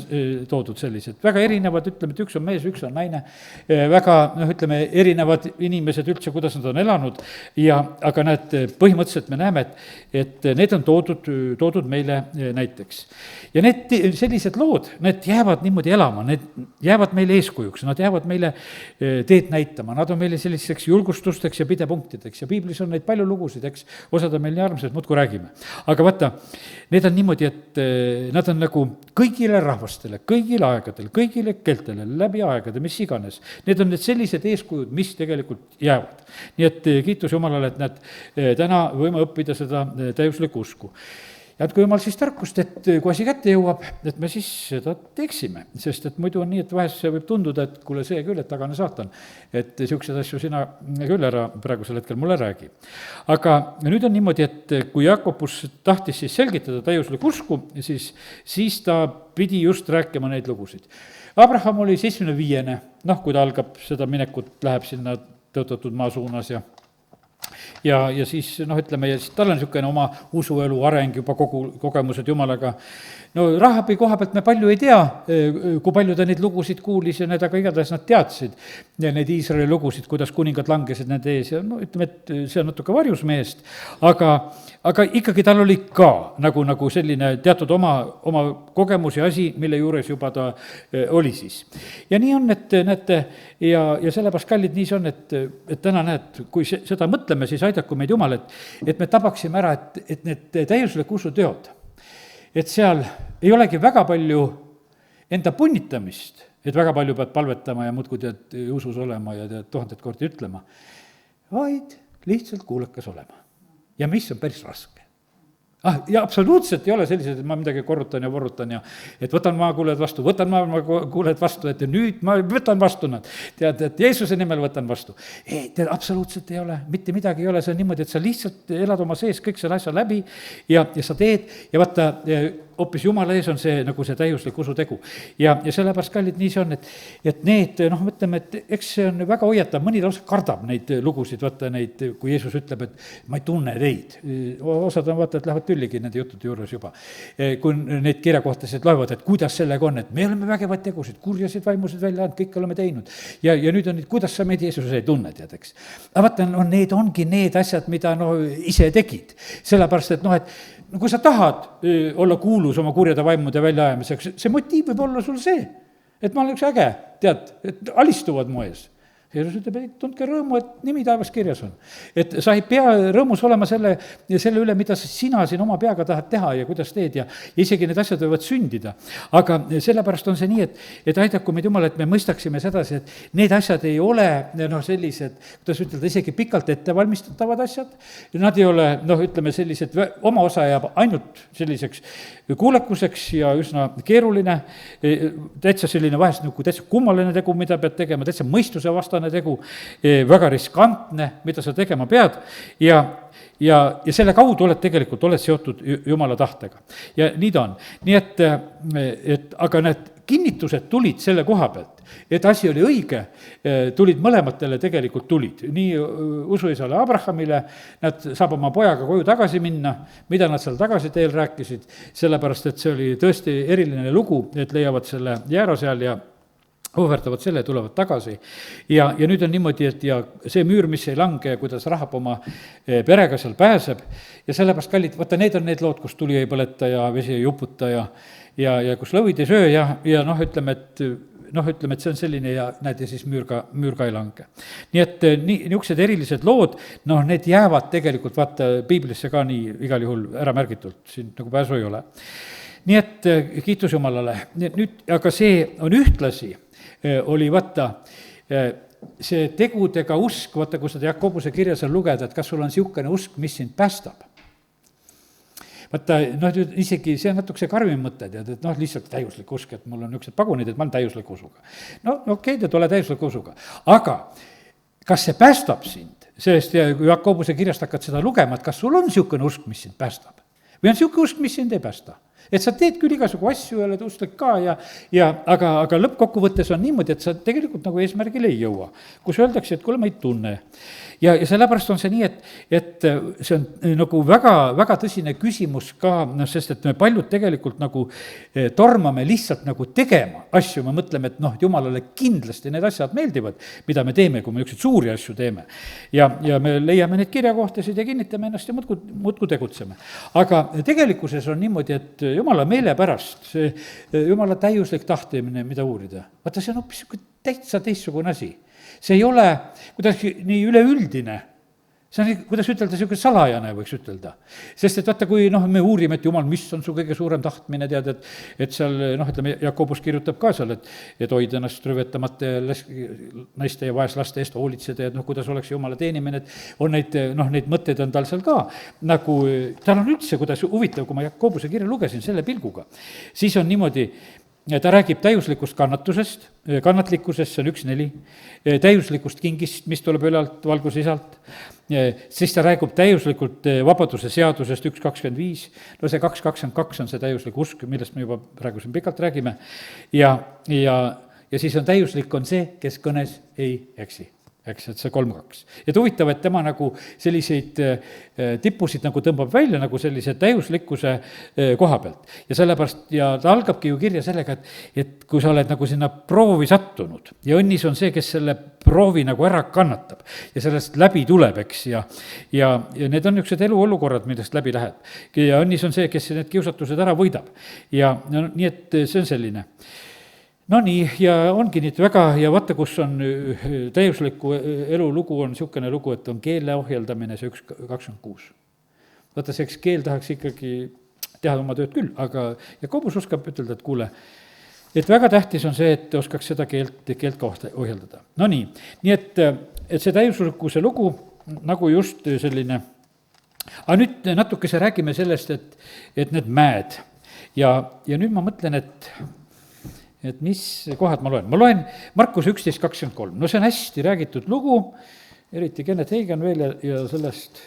toodud sellised, väga erinevad, ütleme, et üks on mees, üks on naine, väga, ütleme, erinevad inimesed üldse, kuidas nad on elanud, aga näed, põhimõtteliselt me näeme, et need on toodud meile näiteks. Ja need sellised lood, need jäävad niimoodi elama, need jäävad meile eeskujuks, nad jäävad meile teed näitama, nad on meile selliseks julgustusteks ja pidepunktideks ja piiblis on neid palju lugusid, eks, osad on meil nii armsad, muudkui räägime. Aga vaata, need on niimoodi, et nad on nagu kõigile rahvastele, kõigile aegadele, kõigile keeltele, läbi aegade, mis iganes. Need on need sellised eeskujud, mis tegelikult jäävad. Nii et kiitus Jumalale, et näed, täna võime õppida seda täiuslikku usku. Ja andku Jumal siis tarkust, et kui asi kätte jõuab, et me siis seda teeksime, sest et muidu on nii, et vahest see võib tunduda, et kuule see küll, et tagane saatan, et niisuguseid asju sina küll ära praegusel hetkel mulle räägi. Aga nüüd on niimoodi, et kui Jakobus tahtis siis selgitada täiuslikku usku, siis ta pidi just rääkima neid lugusid. Abraham oli 75, kui ta algab seda minekut, läheb sinna tõotatud maa suunas ja siis ütleme, ja siis tal on niisugune oma usuelu areng, juba kogemused Jumalaga. No Rahabi koha pealt me palju ei tea, kui palju ta neid lugusid kuulis ja need, aga igatahes nad teadsid ja neid Iisraeli lugusid, kuidas kuningad langesid nende ees ja ütleme, et see on natuke varjus mehest, aga ikkagi tal oli ka nagu selline teatud oma kogemus ja asi, mille juures juba ta oli siis. Ja nii on, et näete, ja sellepärast kallid, nii see on, et täna näed, kui seda mõtleme, siis aidaku meid Jumal, et me tabaksime ära, et need täiusliku usuteod, et seal ei olegi väga palju enda punnitamist, et väga palju pead palvetama ja muudkui tead usus olema ja tead 1000 kordi ütlema, vaid lihtsalt kuulekas olema. Ja mis on päris raske. Ja absoluutselt ei ole sellised, et ma midagi korrutan ja vorrutan ja et võtan ma kuuled vastu, et nüüd ma võtan vastu nad. Tead, et Jeesuse nimel võtan vastu. Tead, absoluutselt ei ole, mitte midagi ei ole, see on niimoodi, et sa lihtsalt elad oma sees kõik selle asja läbi ja sa teed ja vaata, hoopis Jumala ees on see nagu see täiuslik usutegu. Ja sellepärast, kallid, nii see on, et need, mõtleme, et eks see on väga hoiatav, mõni lausa kardab neid lugusid, vaata neid, kui Jeesus ütleb, et ma ei tunne teid. Osad on vaata, et lähevad tülligi nende jutude juures juba. Kui neid kirjakohtasid loevad, et kuidas sellega on, et me oleme vägevad tegusid, kurjasid vaimusid välja andnud, kõik oleme teinud. Ja nüüd on, kuidas sa meid Jeesus ei tunne, tead, eks. Aga vaata, need ongi need asjad, mida ise tegid. Sellepärast, et kui sa tahad olla kuulus oma kurjade vaimude väljaajamiseks, see motiiv võib olla sul see, et ma olen üks äge, tead, et alistuvad mu ees. Jeesus ütleb, et tundke rõõmu, et nimi taevas kirjas on. Et sa ei pea rõõmus olema selle üle, mida sina siin oma peaga tahad teha ja kuidas teed ja isegi need asjad võivad sündida. Aga sellepärast on see nii, et aidaku meid Jumal, et me mõistaksime sedasi, et need asjad ei ole sellised, kuidas ütelda, isegi pikalt ettevalmistatavad asjad. Nad ei ole, ütleme sellised, oma osa jääb ainult selliseks kuulekuseks ja üsna keeruline, täitsa selline vahest nagu täitsa kummaline tegu, mida pead tegema, täitsa mõistuse vastane tegu, väga riskantne, mida sa tegema pead ja selle kaudu oled seotud Jumala tahtega. Ja nii ta on. Nii et aga need kinnitused tulid selle koha pealt, et asi oli õige, tulid mõlematele tegelikult tulid. Nii usuisale Abrahamile, nad saab oma pojaga koju tagasi minna, mida nad seal tagasi teel rääkisid, sellepärast et see oli tõesti eriline lugu, et leiavad selle jäära seal ja ohverdavad selle ja tulevad tagasi. Ja nüüd on niimoodi, et ja see müür, mis ei lange, kuidas Rahab oma perega seal pääseb ja sellepärast, kallid, vaata, need on need lood, kus tuli ei põleta ja vesi ei uputa ja kus lõvid ei söö ja ütleme, et see on selline ja näed, ja siis müür ka ei lange. Nii et niisugused erilised lood, need jäävad tegelikult, vaata, piiblisse ka nii igal juhul ära märgitult, siin nagu pääsu ei ole. Nii et kiitus Jumalale. Nüüd, aga see on ühtlasi, oli vaata, see tegudega usk, vaata, kui seda Jakobuse kirjas on lugeda, et kas sul on niisugune usk, mis sind päästab. Vaata, isegi see on natukese karmim mõte, tead, et lihtsalt täiuslik usk, et mul on niisugused pagunid, et ma olen täiuslik usuga. Okei, tead, ole täiuslik usuga. Aga kas see päästab sind? Sest kui Jakobuse kirjast hakkad seda lugema, et kas sul on niisugune usk, mis sind päästab? Või on niisugune usk, mis sind ei päästa? Et sa teed küll igasugu asju ja oled usklik ka aga lõppkokkuvõttes on niimoodi, et sa tegelikult nagu eesmärgile ei jõua, kus öeldakse, et kuule, ma ei tunne. Ja sellepärast on see nii, et see on nagu väga, väga tõsine küsimus ka, sest et me paljud tegelikult nagu tormame lihtsalt nagu tegema asju, me mõtleme, et Jumalale kindlasti need asjad meeldivad, mida me teeme, kui me niisuguseid suuri asju teeme. Ja me leiame neid kirjakohtasid ja kinnitame ennast ja muudkui tegutseme. Aga tegelikkuses on niimoodi, et Jumala meele pärast, see Jumala täiuslik tahtemine, mida uurida. Vaata, see on hoopis täitsa teistsugune asi. See ei ole kuidagi nii üleüldine, see on, kuidas ütelda, niisugune salajane, võiks ütelda. Sest et vaata, kui me uurime, et jumal, mis on su kõige suurem tahtmine, tead, et seal ütleme, Jakobus kirjutab ka seal, et hoida ennast rüvetamata ja naiste ja vaeslaste eest hoolitseda ja kuidas oleks jumala teenimine, et on neid mõtteid on tal seal ka, nagu tal on üldse, kuidas huvitav, kui ma Jakobuse kirja lugesin selle pilguga, siis on niimoodi, ta räägib täiuslikust kannatusest, kannatlikkusest, see on 1.4, täiuslikust kingist, mis tuleb ülalt valguse isalt, siis ta räägib täiuslikult vabaduse seadusest 1.25, no see 2.22 on see täiuslik usk, millest me juba praegu siin pikalt räägime, ja siis on täiuslik on see, kes kõnes ei eksi. Eks, et see 3.2. Et huvitav, et tema nagu selliseid tippusid nagu tõmbab välja nagu sellise täiuslikkuse koha pealt. Ja sellepärast, ja ta algabki ju kirja sellega, et kui sa oled nagu sinna proovi sattunud ja õnnis on see, kes selle proovi nagu ära kannatab ja sellest läbi tuleb, eks, ja need on niisugused eluolukorrad, millest läbi läheb. Ja õnnis on see, kes need kiusatused ära võidab. Ja no, nii, et see on selline. No nii, ja ongi nüüd väga, ja vaata, kus on täiusliku elu lugu, on niisugune lugu, et on keele ohjeldamine, see 1.26. Vaata, see keel tahaks ikkagi teha oma tööd küll, aga Jakobus oskab ütelda, et kuule, et väga tähtis on see, et oskaks seda keelt ka ohjeldada. No nii, et see täiuslikkuse lugu nagu just selline, aga nüüd natukese räägime sellest, et need mäed ja nüüd ma mõtlen, et mis kohad ma loen. Ma loen Markuse 11.23. No see on hästi räägitud lugu, eriti Kenneth Hagin veel ja sellest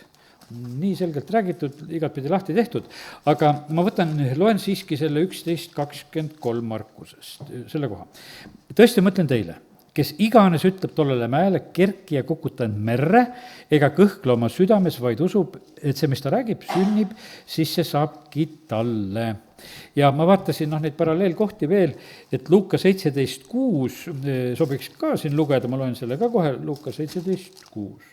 nii selgelt räägitud, igatpidi lahti tehtud. Aga ma loen siiski selle 11.23 Markusest, selle koha. Tõesti mõtlen teile, kes iganes ütleb tollele mäele, kerki ja kukuta end merre, ega kõhkle oma südames, vaid usub, et see, mis ta räägib, sünnib, siis see saabki talle. Ja ma vaatasin neid paralleelkohti veel, et Luuka 17.6 sobiks ka siin lugeda, ma loen selle ka kohe, Luuka 17.6.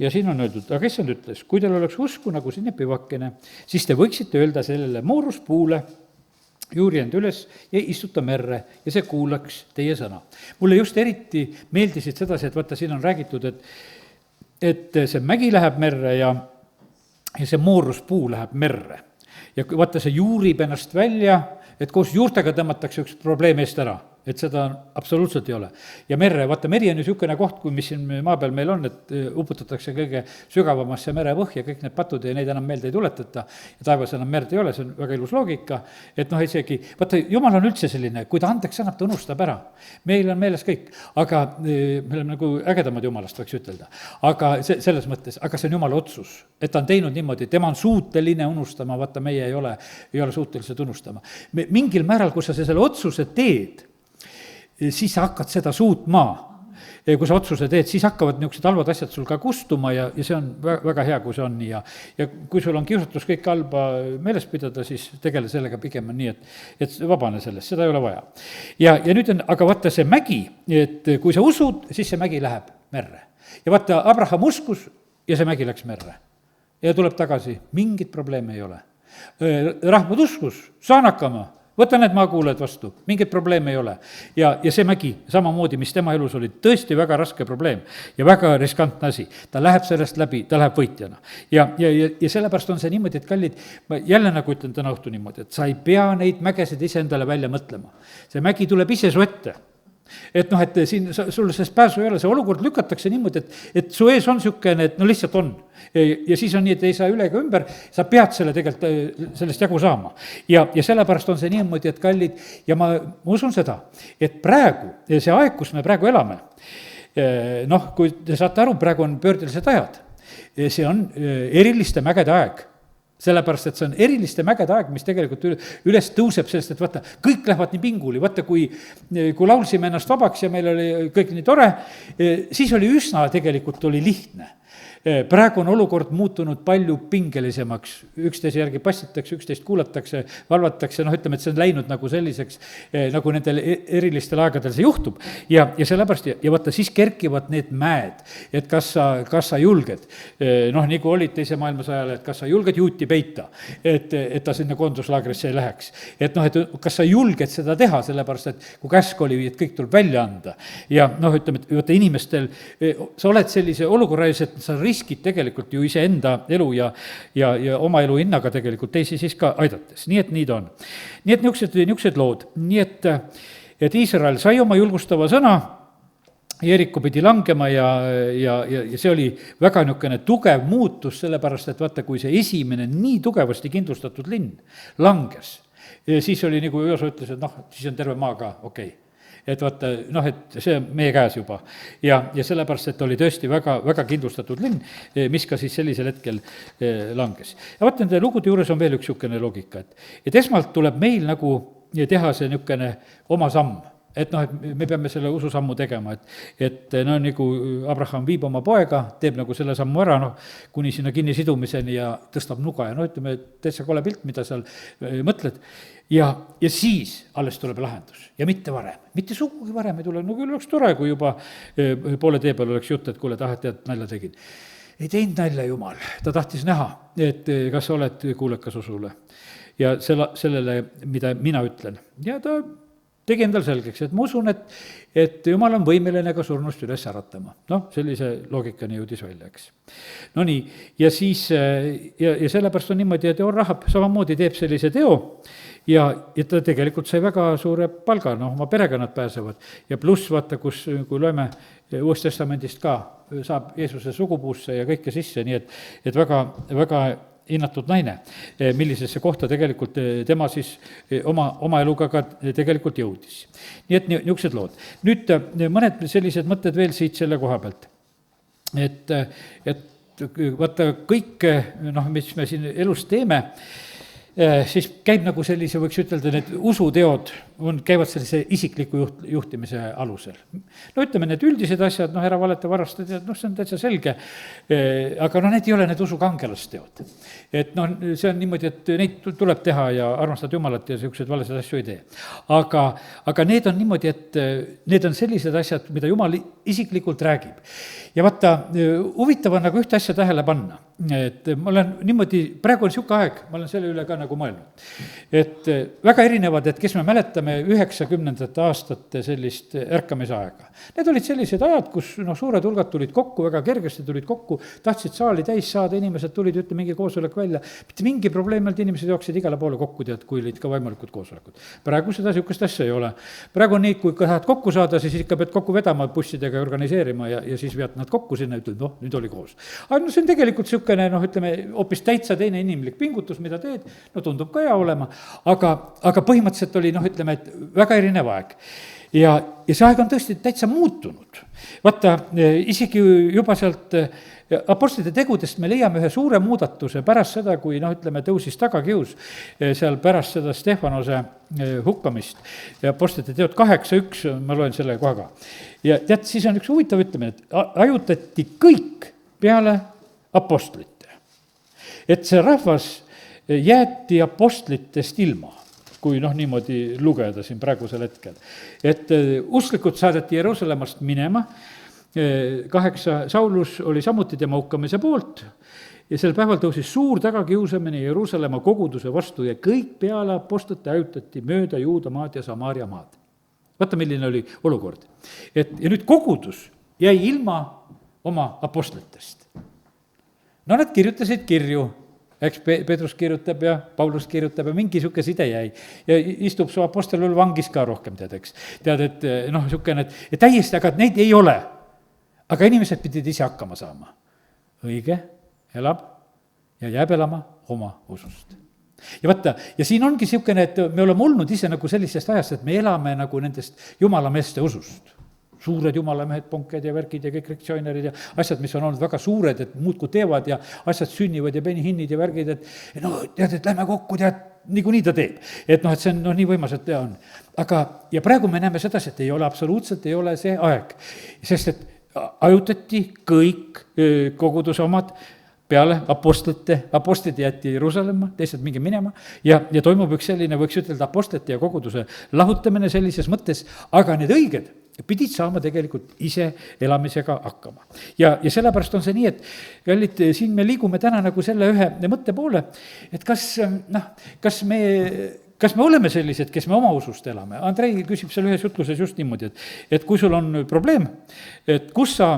Ja siin on öeldud, aga issand ütles, kui teil oleks usku nagu sinepivakene, siis te võiksite öelda sellele mooruspuule, juuri end üles ja istuta merre ja see kuulaks teie sõna. Mulle just eriti meeldisid sedasi, et vaata, siin on räägitud, et see mägi läheb merre ja see mooruspuu läheb merre. Ja vaata, see juurib ennast välja, et koos juurtega tõmmatakse üks probleem eest ära, et seda absoluutselt ei ole. Ja merre, vaata, meri on ju niisugune koht, mis siin maa peal meil on, et uputatakse kõige sügavamasse merepõhja, kõik need patud ja neid enam meelde ei tuletata ja taevas enam merd ei ole, see on väga ilus loogika, et isegi, vaata, jumal on üldse selline, kui ta andeks annab, ta unustab ära. Meil on meeles kõik, aga me oleme nagu ägedamad jumalast, võiks ütelda. Aga selles mõttes, aga see on jumala otsus, et ta on teinud niimoodi, tema on suuteline unustama, vaata, meie ei ole suutelised unustama. Mingil määral, kus sa selle otsuse teed, siis sa hakkad seda suutma. Kui sa otsuse teed, siis hakkavad niisugused halvad asjad sul ka kustuma ja see on väga hea, kui see on nii. Ja kui sul on kiusatus kõik halba meeles pidada, siis tegele sellega pigem on nii, et vabane sellest, seda ei ole vaja. Ja nüüd on, aga vaata see mägi, et kui sa usud, siis see mägi läheb merre. Ja vaata, Abraham uskus ja see mägi läks merre. Ja tuleb tagasi, mingit probleemi ei ole. Rahvad uskus, saan hakkama. Võta need maakuuled vastu, mingit probleemi ei ole. Ja see mägi, samamoodi, mis tema elus oli, tõesti väga raske probleem ja väga riskantne asi. Ta läheb sellest läbi, ta läheb võitjana. Ja sellepärast on see niimoodi, et kallid, ma jälle nagu ütlen täna õhtu niimoodi, et sa ei pea neid mägesid ise endale välja mõtlema. See mägi tuleb ise su ette. Et siin sul sellest pääsu ei ole, see olukord lükatakse niimoodi, et su ees on niisugune, et lihtsalt on. Ja siis on nii, et ei saa üle ega ümber, sa pead selle tegelikult sellest jagu saama. Ja sellepärast on see niimoodi, et kallid, ja ma usun seda, et praegu, see aeg, kus me praegu elame, kui te saate aru, praegu on pöördelised ajad, see on eriliste mägede aeg. Sellepärast, et see on eriliste mägede aeg, mis tegelikult üles tõuseb sellest, et vaata, kõik lähevad nii pinguli, vaata, kui laulsime ennast vabaks ja meil oli kõik nii tore, siis oli üsna tegelikult oli lihtne. Praegu on olukord muutunud palju pingelisemaks, üksteise järgi passitakse, üksteist kuulatakse, valvatakse, ütleme, et see on läinud nagu selliseks, nagu nendel erilistel aegadel see juhtub. Ja sellepärast, ja vaata, siis kerkivad need mäed, et kas sa julged, nii kui olid teise maailmasõja ajal, et kas sa julged juuti peita, et ta sinna koonduslaagrisse ei läheks. Et kas sa julged seda teha, sellepärast, et kui käsk oli, et kõik tuleb välja anda. Ja ütleme, et inimestel, sa oled sellise olukorra ees, et sa riskid tegelikult ju iseenda elu ja oma elu hinnaga tegelikult teisi siis ka aidates, nii et nii ta on. nii et niisugused lood, nii et Iisrael sai oma julgustava sõna, Jeeriku pidi langema ja see oli väga niisugune tugev muutus, sellepärast et vaata, kui see esimene nii tugevasti kindlustatud linn langes, siis oli nagu Jooso ütles, et siis on terve maa ka okei. Et vaata, et see on meie käes juba. Ja sellepärast, et oli tõesti väga, väga kindlustatud linn, mis ka siis sellisel hetkel langes. Ja vaata, nende lugude juures on veel üks niisugune loogika, et esmalt tuleb meil nagu teha see niisugune oma samm. Et me peame selle ususammu tegema, et nagu Abraham viib oma poega, teeb nagu selle sammu ära, kuni sinna kinnisidumiseni ja tõstab nuga ja ütleme, täitsa kole pilt, mida seal mõtled. Ja siis alles tuleb lahendus ja mitte varem, mitte sugugi varem ei tule, küll oleks tore, kui juba poole tee peal oleks jutt, et kuule, tahad, nalja tegin. Ei teinud nalja Jumal, ta tahtis näha, et kas sa oled kuulekas usule ja sellele, mida mina ütlen. Ja ta tegi endal selgeks, et ma usun, et Jumal on võimeline ka surnust üles äratama. Sellise loogikani jõudis välja, eks. No nii, ja siis, ja sellepärast on niimoodi, et Rahab samamoodi teeb sellise teo ja ta tegelikult sai väga suure palga, oma perega nad pääsevad. Ja pluss vaata, kui loeme Uuest Testamendist ka, saab Jeesuse sugupuusse ja kõike sisse, nii et väga, väga hinnatud naine, millisesse kohta tegelikult tema siis oma eluga ka tegelikult jõudis. Nii et niisugused lood. Nüüd mõned sellised mõtted veel siit selle koha pealt. Et vaata kõik, mis me siin elus teeme, siis käib nagu sellise, võiks ütelda, need usuteod käivad sellise isikliku juhtimise alusel. Ütleme, need üldised asjad, ära valeta, varasta, see on täitsa selge, aga need ei ole need usukangelasteod. Et see on niimoodi, et neid tuleb teha ja armastad Jumalat ja sellised valesid asju ei tee. Aga need on niimoodi, et need on sellised asjad, mida Jumal isiklikult räägib. Ja vaata, huvitav on nagu ühte asja tähele panna, et ma olen niimoodi, praegu on niisugune aeg, ma olen selle üle ka nagu mõelnud, et väga erinevad, et kes me mäletame 90. aastate sellist ärkamisaega. Need olid sellised ajad, kus suured hulgad tulid kokku, väga kergesti tulid kokku, tahtsid saali täis saada, inimesed tulid, mingi koosolek välja, mitte mingi probleem, et inimesed jooksid igale poole kokku, kui olid ka võimalikud koosolekud. Praegu seda niisugust asja ei ole. Praegu on nii, kui tahad kokku saada, siis ikka pead kokku vedama bussidega ja organiseerima ja siis vead nad kokku sinna ja ütled, nüüd oli koos. Aga see on tegelikult niisugune, ütleme, hoopis täitsa teine inimlik pingutus, mida teed, tundub ka hea olema, aga põhimõtteliselt oli, ütleme, et väga erinev aeg. Ja see aeg on tõesti täitsa muutunud. Vaata, isegi juba sealt apostlite tegudest me leiame ühe suure muudatuse pärast seda, kui ütleme, tõusis tagakius seal pärast seda Stefanose hukkamist. Ja apostlite teod 8.1, ma loen selle kohaga. Ja tead, siis on üks huvitav ütleme, et ajutati kõik peale apostlite. Et see rahvas jäeti apostlitest ilma, kui niimoodi lugeda siin praegusel hetkel. Et usklikud saadeti Jeruusalemmast minema, 8 Saulus oli samuti tema hukkamise poolt ja sel päeval tõusis suur tagakiusamine Jeruusalemma koguduse vastu ja kõik peale apostlite ajutati mööda Juudamaad ja Samaaria maad. Vaata, milline oli olukord. Ja nüüd kogudus jäi ilma oma apostlitest. Nad kirjutasid kirju, eks Petrus kirjutab ja Paulus kirjutab ja mingi niisugune side jäi. Ja istub su apostel veel vangis ka rohkem, tead, et niisugune, et täiesti, aga neid ei ole. Aga inimesed pidid ise hakkama saama. Õige, elab ja jääb elama oma usust. Ja vaata, ja siin ongi niisugune, et me oleme olnud ise nagu sellisest ajast, et me elame nagu nendest jumalameeste usust. Suured jumalamehed, ponked ja värgid ja kõik reaktsionerid ja asjad, mis on olnud väga suured, et muudku teevad ja asjad sünnivad ja penihinnid ja värgid, et tead, et lähme kokku, tead, niikuinii ta teeb. Et see on nii võimas, et on. Aga, ja praegu me näeme sedasi, et ei ole absoluutselt, ei ole see aeg. Sest, et ajutati kõik koguduse omad peale apostlid jäeti Jeruusalemma, teised mingi minema ja toimub üks selline, võiks ütelda, apostlite ja koguduse lahutamine sellises mõttes, aga need õiged pidid saama tegelikult ise elamisega hakkama. Ja sellepärast on see nii, et kallid, siin me liigume täna nagu selle ühe mõtte poole, et kas me oleme sellised, kes me oma usust elame. Andrei küsib seal ühes jutluses just niimoodi, et kui sul on probleem, et kus sa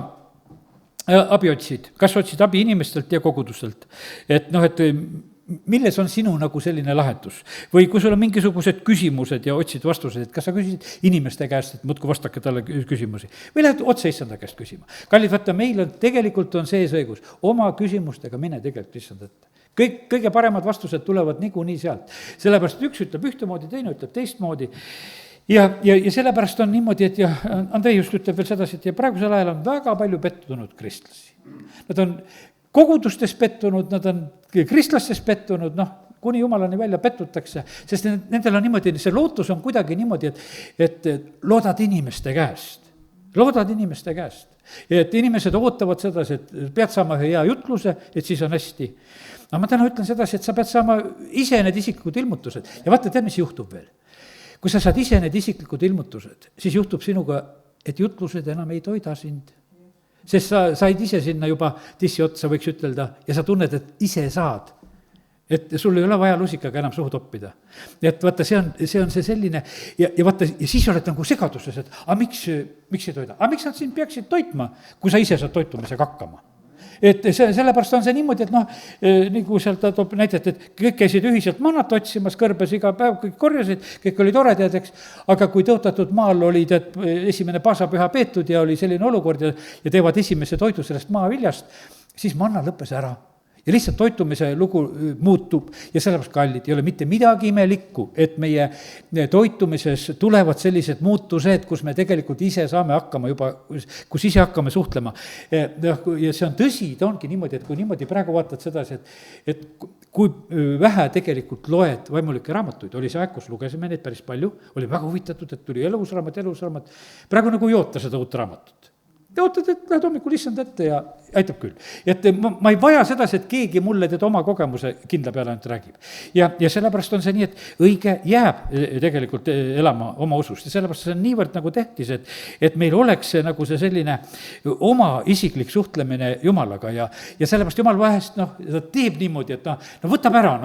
abi otsid, kas otsid abi inimestelt ja kogudustelt, et noh, et milles on sinu nagu selline lahendus? või kui sul on mingisugused küsimused ja otsid vastuseid, et kas sa küsisid inimeste käest, et muudkui vastake talle küsimusi, või lähed otse issanda käest küsima. kallid, vaata, meil on, tegelikult on sees õigus, oma küsimustega mine tegelikult issanda ette. Kõige paremad vastused tulevad niikuinii sealt, sellepärast üks ütleb ühtemoodi, teine ütleb teistmoodi. ja sellepärast on niimoodi, et ja Andrei just ütleb veel sedasi, et ja praegusel ajal on väga palju pettunud kristlasi. Nad on kogudustes pettunud, nad on kristlastes pettunud, noh, kuni jumalani välja pettutakse, sest nendel on niimoodi, see lootus on kuidagi niimoodi, et loodad inimeste käest. Et inimesed ootavad sedasi, et pead saama ühe hea jutluse, et siis on hästi. aga ma täna ütlen sedasi, et sa pead saama ise need isiklikud ilmutused ja vaata, tead, mis juhtub veel. Kui sa saad ise need isiklikud ilmutused, siis juhtub sinuga, et jutlused enam ei toida sind. Sest sa said ise sinna juba tissi otsa, võiks ütelda, ja sa tunned, et ise saad. Et sul ei ole vaja lusikaga enam suhu toppida. Et vaata, see on see selline, ja vaata, ja siis oled nagu segaduses, et miks ei toida? Miks nad sind peaksid toitma, kui sa ise saad toitumisega hakkama? Et sellepärast on see niimoodi, et noh, nagu sealt ta toob näidet, et kõik käisid ühiselt manat otsimas kõrbes iga päev, kõik korjasid, kõik oli toredad, eks, aga kui tõotatud maal oli esimene paasapüha peetud ja oli selline olukord ja teevad esimese toidu sellest maaviljast, siis manna lõppes ära. Ja lihtsalt toitumise lugu muutub ja sellepärast, kallid, ei ole mitte midagi imelikku, et meie toitumises tulevad sellised muutused, kus me tegelikult ise saame hakkama juba, kus ise hakkame suhtlema. Ja see on tõsi, ta ongi niimoodi, et kui niimoodi praegu vaatad sedasi, et kui vähe tegelikult loed vaimulikke raamatuid, oli see aeg, kus lugesime neid päris palju, oli väga huvitatud, et tuli elusraamat, praegu nagu ei oota seda uut raamatut. Te ootad, et lähed hommikul issand ette ja aitab küll. Et ma ei vaja sedasi, et keegi mulle oma kogemuse kindla peale ainult räägib. Ja sellepärast on see nii, et õige jääb tegelikult elama oma usust. Ja sellepärast see on niivõrd nagu tähtis, et meil oleks see nagu see selline oma isiklik suhtlemine Jumalaga ja sellepärast Jumal vahest, ta teeb niimoodi, et võtab ära,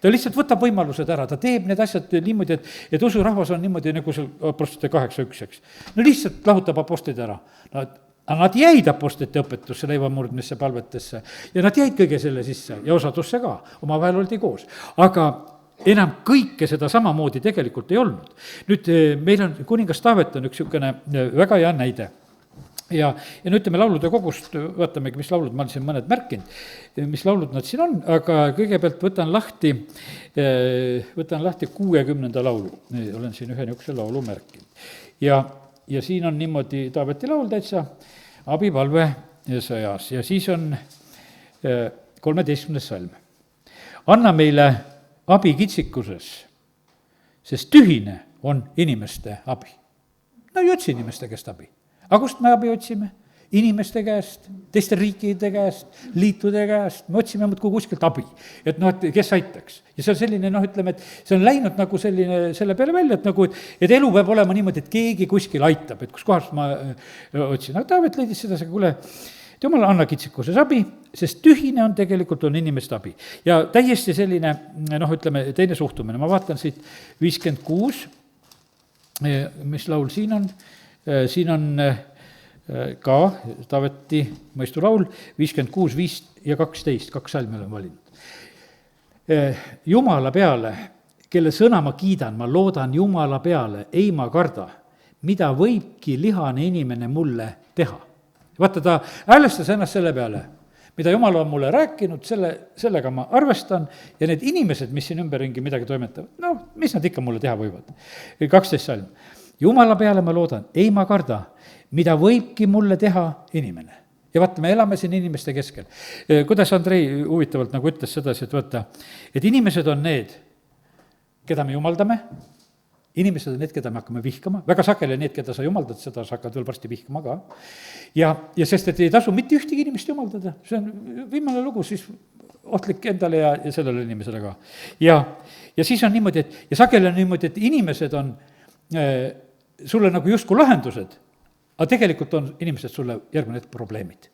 ta lihtsalt võtab võimalused ära, ta teeb need asjad niimoodi, et usurahvas on niimoodi nagu seal Apostlite 8:1, eks. Lihtsalt lahutab apostlid ära. Nad jäid apostlite õpetusse, leivamurdmisse, palvetesse ja nad jäid kõige selle sisse ja osadusse ka, omavahel oldi koos. Aga enam kõike seda samamoodi tegelikult ei olnud. Nüüd meil on kuningas Taavet on üks niisugune väga hea näide. Ja nüüd ütleme laulude kogust, vaatamegi, mis laulud, ma olen siin mõned märkinud, mis laulud nad siin on, aga kõigepealt võtan lahti 60. laulu, olen siin ühe niisuguse laulu märkinud. Ja siin on niimoodi Taaveti laul täitsa, abipalve sõjas ja siis on 13. salm. Anna meile abi kitsikuses, sest tühine on inimeste abi. No ei otsi inimeste käest abi. Aga kust me abi otsime? Inimeste käest, teiste riikide käest, liitude käest, me otsime muudkui kuskilt abi. Et kes aitaks. Ja see on selline, ütleme, et see on läinud nagu selline selle peale välja, et elu peab olema niimoodi, et keegi kuskil aitab, et kus kohast ma otsin. Aga Taavet leidis seda, kuule, Jumal, anna kitsikuses abi, sest tühine on tegelikult on inimeste abi. Ja täiesti selline, ütleme, teine suhtumine. Ma vaatan siit 56, mis laul siin on. Siin on ka Taaveti mõistulaul 56, 5 ja 12, 2 salmi olen valinud. Jumala peale, kelle sõna ma kiidan, ma loodan Jumala peale, ei ma karda, mida võibki lihane inimene mulle teha. Vaata, ta häälestas ennast selle peale, mida Jumal on mulle rääkinud, sellega ma arvestan ja need inimesed, mis siin ümberringi midagi toimetavad, mis nad ikka mulle teha võivad. 12 salm. Jumala peale ma loodan, ei ma karda, mida võibki mulle teha inimene. Ja vaata, me elame siin inimeste keskel. Kuidas Andrei huvitavalt nagu ütles sedasi, et vaata, et inimesed on need, keda me jumaldame, inimesed on need, keda me hakkame vihkama, väga sageli need, keda sa jumaldad, seda sa hakkad veel varsti vihkama ka. Ja sest, et ei tasu mitte ühtegi inimest jumaldada, see on viimane lugu, siis ohtlik endale ja sellele inimesele ka. Ja siis on niimoodi, ja sageli on niimoodi, et inimesed on sulle nagu justkui lahendused, aga tegelikult on inimesed sulle järgmine hetk probleemid.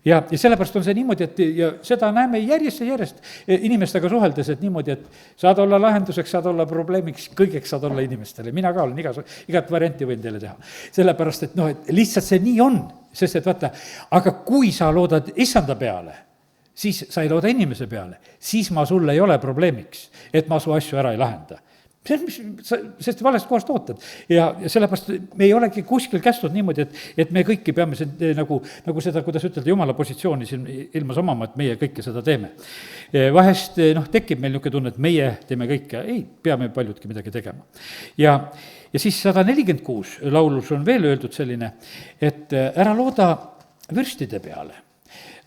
Ja sellepärast on see niimoodi, et ja seda näeme järjest inimestega suheldes, et niimoodi, et saad olla lahenduseks, saad olla probleemiks, kõigeks saad olla inimestele. Mina ka olen igat varianti võin teile teha. Sellepärast, et et lihtsalt see nii on. sest et vaata, aga kui sa loodad issanda peale, siis sa ei looda inimese peale, siis ma sulle ei ole probleemiks, et ma su asju ära ei lahenda. See on, mis sa, sest valest kohast ootad. Ja sellepärast me ei olegi kuskil kästud niimoodi, et me kõiki peame nagu seda, kuidas ütelda, jumala positsiooni siin ilmas omama, et meie kõike seda teeme. Vahest tekib meil niisugune tunne, et meie teeme kõike, ei, peame paljudki midagi tegema. Ja siis 146 laulus on veel öeldud selline, et ära looda vürstide peale.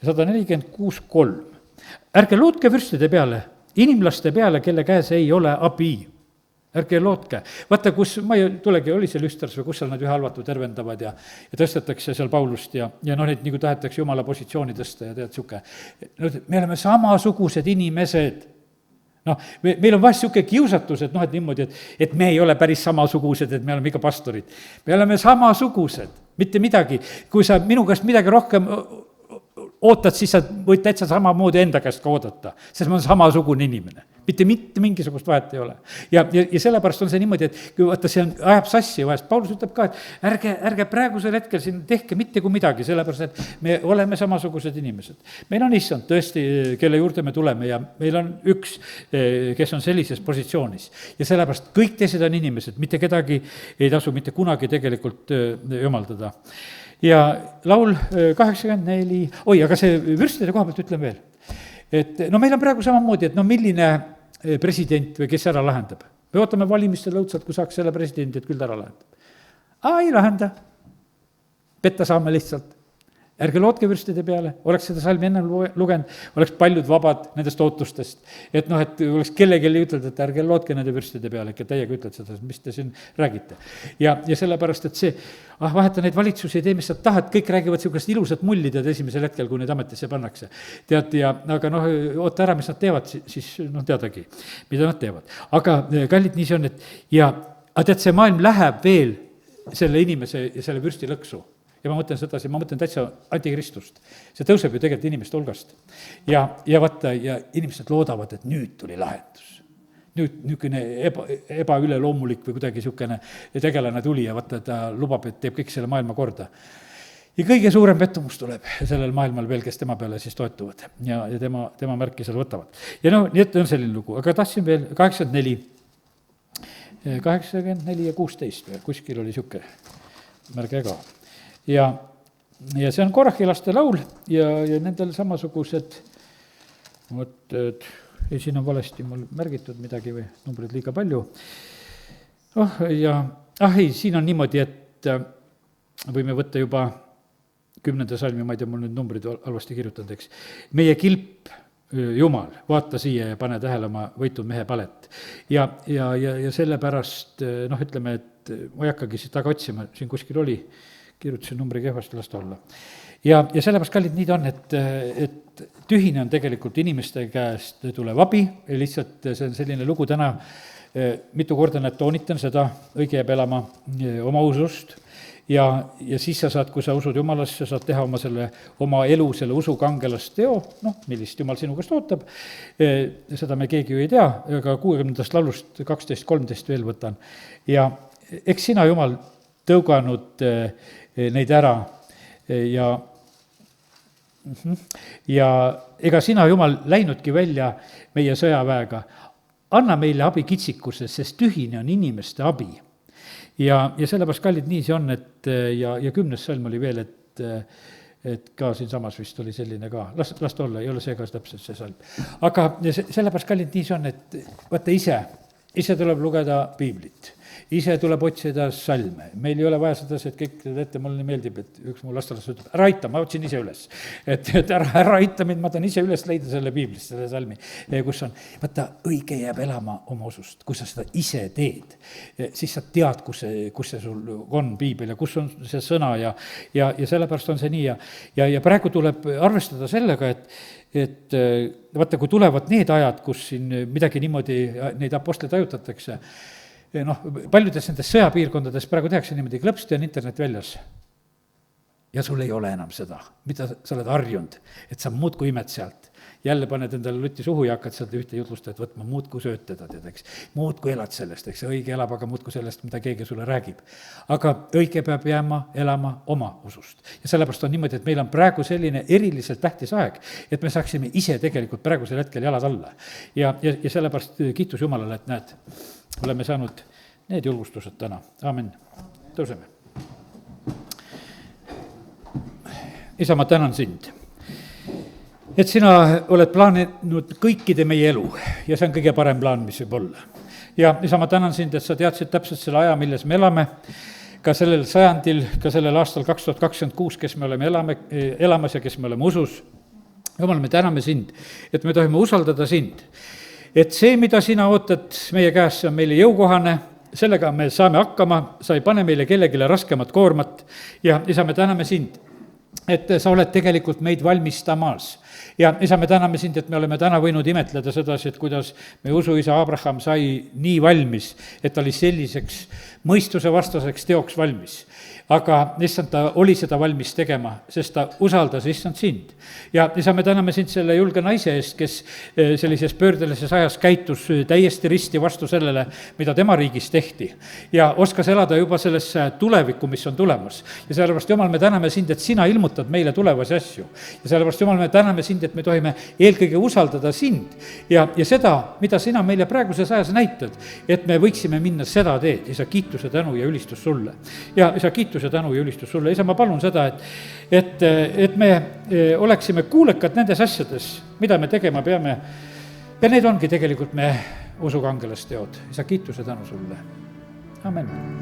146:3. Ärge lootke vürstide peale, inimlaste peale, kelle käes ei ole abi. Ärge lootke. Vaata, kus, ma ei tulegi, oli seal Üstras või kus seal nad ühe halvatud tervendavad ja tõstetakse seal Paulust ja neid nagu tahetakse jumala positsiooni tõsta ja tead, sihuke. Me oleme samasugused inimesed. Meil on vahest sihuke kiusatus, et et niimoodi, et me ei ole päris samasugused, et me oleme ikka pastorid. Me oleme samasugused, mitte midagi. Kui sa minu käest midagi rohkem ootad, siis sa võid täitsa samamoodi enda käest ka oodata, sest ma olen samasugune inimene. Mitte mingisugust vahet ei ole. Ja sellepärast on see niimoodi, et kui vaata, see ajab sassi vahest. Paulus ütleb ka, et ärge praegusel hetkel siin tehke mitte kui midagi, sellepärast, et me oleme samasugused inimesed. Meil on issand tõesti, kelle juurde me tuleme ja meil on üks, kes on sellises positsioonis. Ja sellepärast kõik teised on inimesed, mitte kedagi ei tasu mitte kunagi tegelikult jumaldada. Ja laul 84, aga see vürstide koha pealt ütlen veel, et meil on praegu samamoodi, et milline president või kes ära lahendab. Me ootame valimistel õudselt, kui saaks selle presidendi, et küll ta ära lahendab. Ei lahenda, petta saame lihtsalt. Ärge lootke vürstide peale, oleks seda salmi enne lugenud, oleks paljud vabad nendest ootustest. Et oleks kellelegi ütelda, et ärge lootke nende vürstide peale, ikka täiega ütled seda, mis te siin räägite. Ja sellepärast, et see, vaheta neid valitsusi ei tee, mis sa tahad, kõik räägivad sellisest ilusat mullid esimesel hetkel, kui neid ametisse pannakse. Tead, aga oota ära, mis nad teevad, siis teadagi, mida nad teevad. Aga kallid, nii see on, et tead, see maailm läheb veel selle inimese ja selle vürsti lõksu. Ja ma mõtlen täitsa antikristust. See tõuseb ju tegelikult inimeste hulgast. Ja vaata, ja inimesed loodavad, et nüüd tuli lahendus. Nüüd niisugune ebaüleloomulik või kuidagi niisugune tegelane tuli ja vaata, ta lubab, et teeb kõik selle maailma korda. Ja kõige suurem pettumus tuleb sellel maailmal veel, kes tema peale siis toetuvad ja tema märki seal võtavad. Ja nii et on selline lugu, aga tahtsin veel 84 ja 16 kuskil oli niisugune märge ka. Ja see on Korahi laste laul ja nendel samasugused, siin on valesti mul märgitud midagi või numbrid liiga palju. Siin on niimoodi, et võime võtta juba 10. salmi, ma ei tea, mul nüüd numbrid halvasti kirjutanud, eks. Meie kilp, Jumal, vaata siia ja pane tähele oma võitud mehe palet. Ja sellepärast, ütleme, et ma ei hakkagi siis taga otsima, siin kuskil oli, kirjutasin numbri kehvasti, las ta olla. Ja sellepärast, kallid, nii ta on, et tühine on tegelikult inimeste käest tuleb abi, lihtsalt see on selline lugu täna, mitu korda toonitan seda, õige jääb elama oma usust, ja siis sa saad, kui sa usud Jumalasse, saad teha oma elu, selle usu kangelast teo, millist Jumal sinu käest ootab, seda me keegi ju ei tea, aga 60. laulust 12-13 veel võtan. Ja eks sina, Jumal, tõuganud neid ära ja ega sina, Jumal, läinudki välja meie sõjaväega. Anna meile abi kitsikuses, sest tühine on inimeste abi. Ja sellepärast, kallid, nii see on, et ja 10. salm oli veel, et ka siin samas vist oli selline ka, las ta olla, ei ole see ka täpselt see salm. Aga sellepärast, kallid, nii see on, et vaata ise tuleb lugeda piiblit. Ise tuleb otsida salme. Meil ei ole vaja seda, et kõik ette, mulle meeldib, et üks mu lastelas ütleb, ära aita, ma otsin ise üles. Et ära aita mind, ma tahan ise üles leida selle piiblist, selle salmi, kus on. Vaata, õige jääb elama oma usust, kui sa seda ise teed, siis sa tead, kus see sul on piibel ja kus on see sõna ja sellepärast on see nii. Ja praegu tuleb arvestada sellega, et vaata, kui tulevad need ajad, kus siin midagi niimoodi neid apostleid ajutatakse, paljudes nendes sõjapiirkondades praegu tehakse niimoodi, klõpsti on internet väljas. ja sul ei ole enam seda, mida sa oled harjunud, et sa muudkui imed sealt. Jälle paned endale lutti suhu ja hakkad sealt ühte jutlustajat võtma, muudkui sööd teda, tead, eks. Muudkui elad sellest, eks, õige elab, aga muudkui sellest, mida keegi sulle räägib. Aga õige peab jääma elama oma usust. Ja sellepärast on niimoodi, et meil on praegu selline eriliselt tähtis aeg, et me saaksime ise tegelikult praegusel hetkel jalad alla. Ja sellepärast kiitus Jumalale, et näed, oleme saanud need julgustused täna. Aamen. Tõuseme. Isa, ma tänan sind, et sina oled plaaninud kõikide meie elu ja see on kõige parem plaan, mis võib olla. Ja isa, ma tänan sind, et sa teadsid täpselt selle aja, milles me elame, ka sellel sajandil, ka sellel aastal 2026, kes me oleme elamas ja kes me oleme usus. Jumal, me täname sind, et me tohime usaldada sind, et see, mida sina ootad meie käest, see on meile jõukohane, sellega me saame hakkama, sa ei pane meile kellegile raskemat koormat ja isa, me täname sind, et sa oled tegelikult meid valmistamas. Ja isa, me täname sind, et me oleme täna võinud imetleda sedasi, et kuidas meie usuisa Abraham sai nii valmis, et ta oli selliseks mõistuse vastaseks teoks valmis. Aga issand, ta oli seda valmis tegema, sest ta usaldas issand sind. Ja isa, me täname sind selle julge naise eest, kes sellises pöördelises ajas käitus täiesti risti vastu sellele, mida tema riigis tehti. Ja oskas elada juba sellesse tulevikku, mis on tulemas. Ja sellepärast, Jumal, me täname sind, et sina ilmutad meile tulevasi asju. Ja sellepärast, Jumal, me täname sind, et me tohime eelkõige usaldada sind ja seda, mida sina meile praeguses ajas näitad, et me võiksime minna seda teed. Isa, kiituse, tänu ja ülistus sulle. Ja isa, kiituse, tänu ja ülistus sulle. Isa, ma palun seda, et me oleksime kuulekad nendes asjades, mida me tegema peame. Ja need ongi tegelikult me usukangelast teod. Isa, kiituse, tänu sulle. Amen.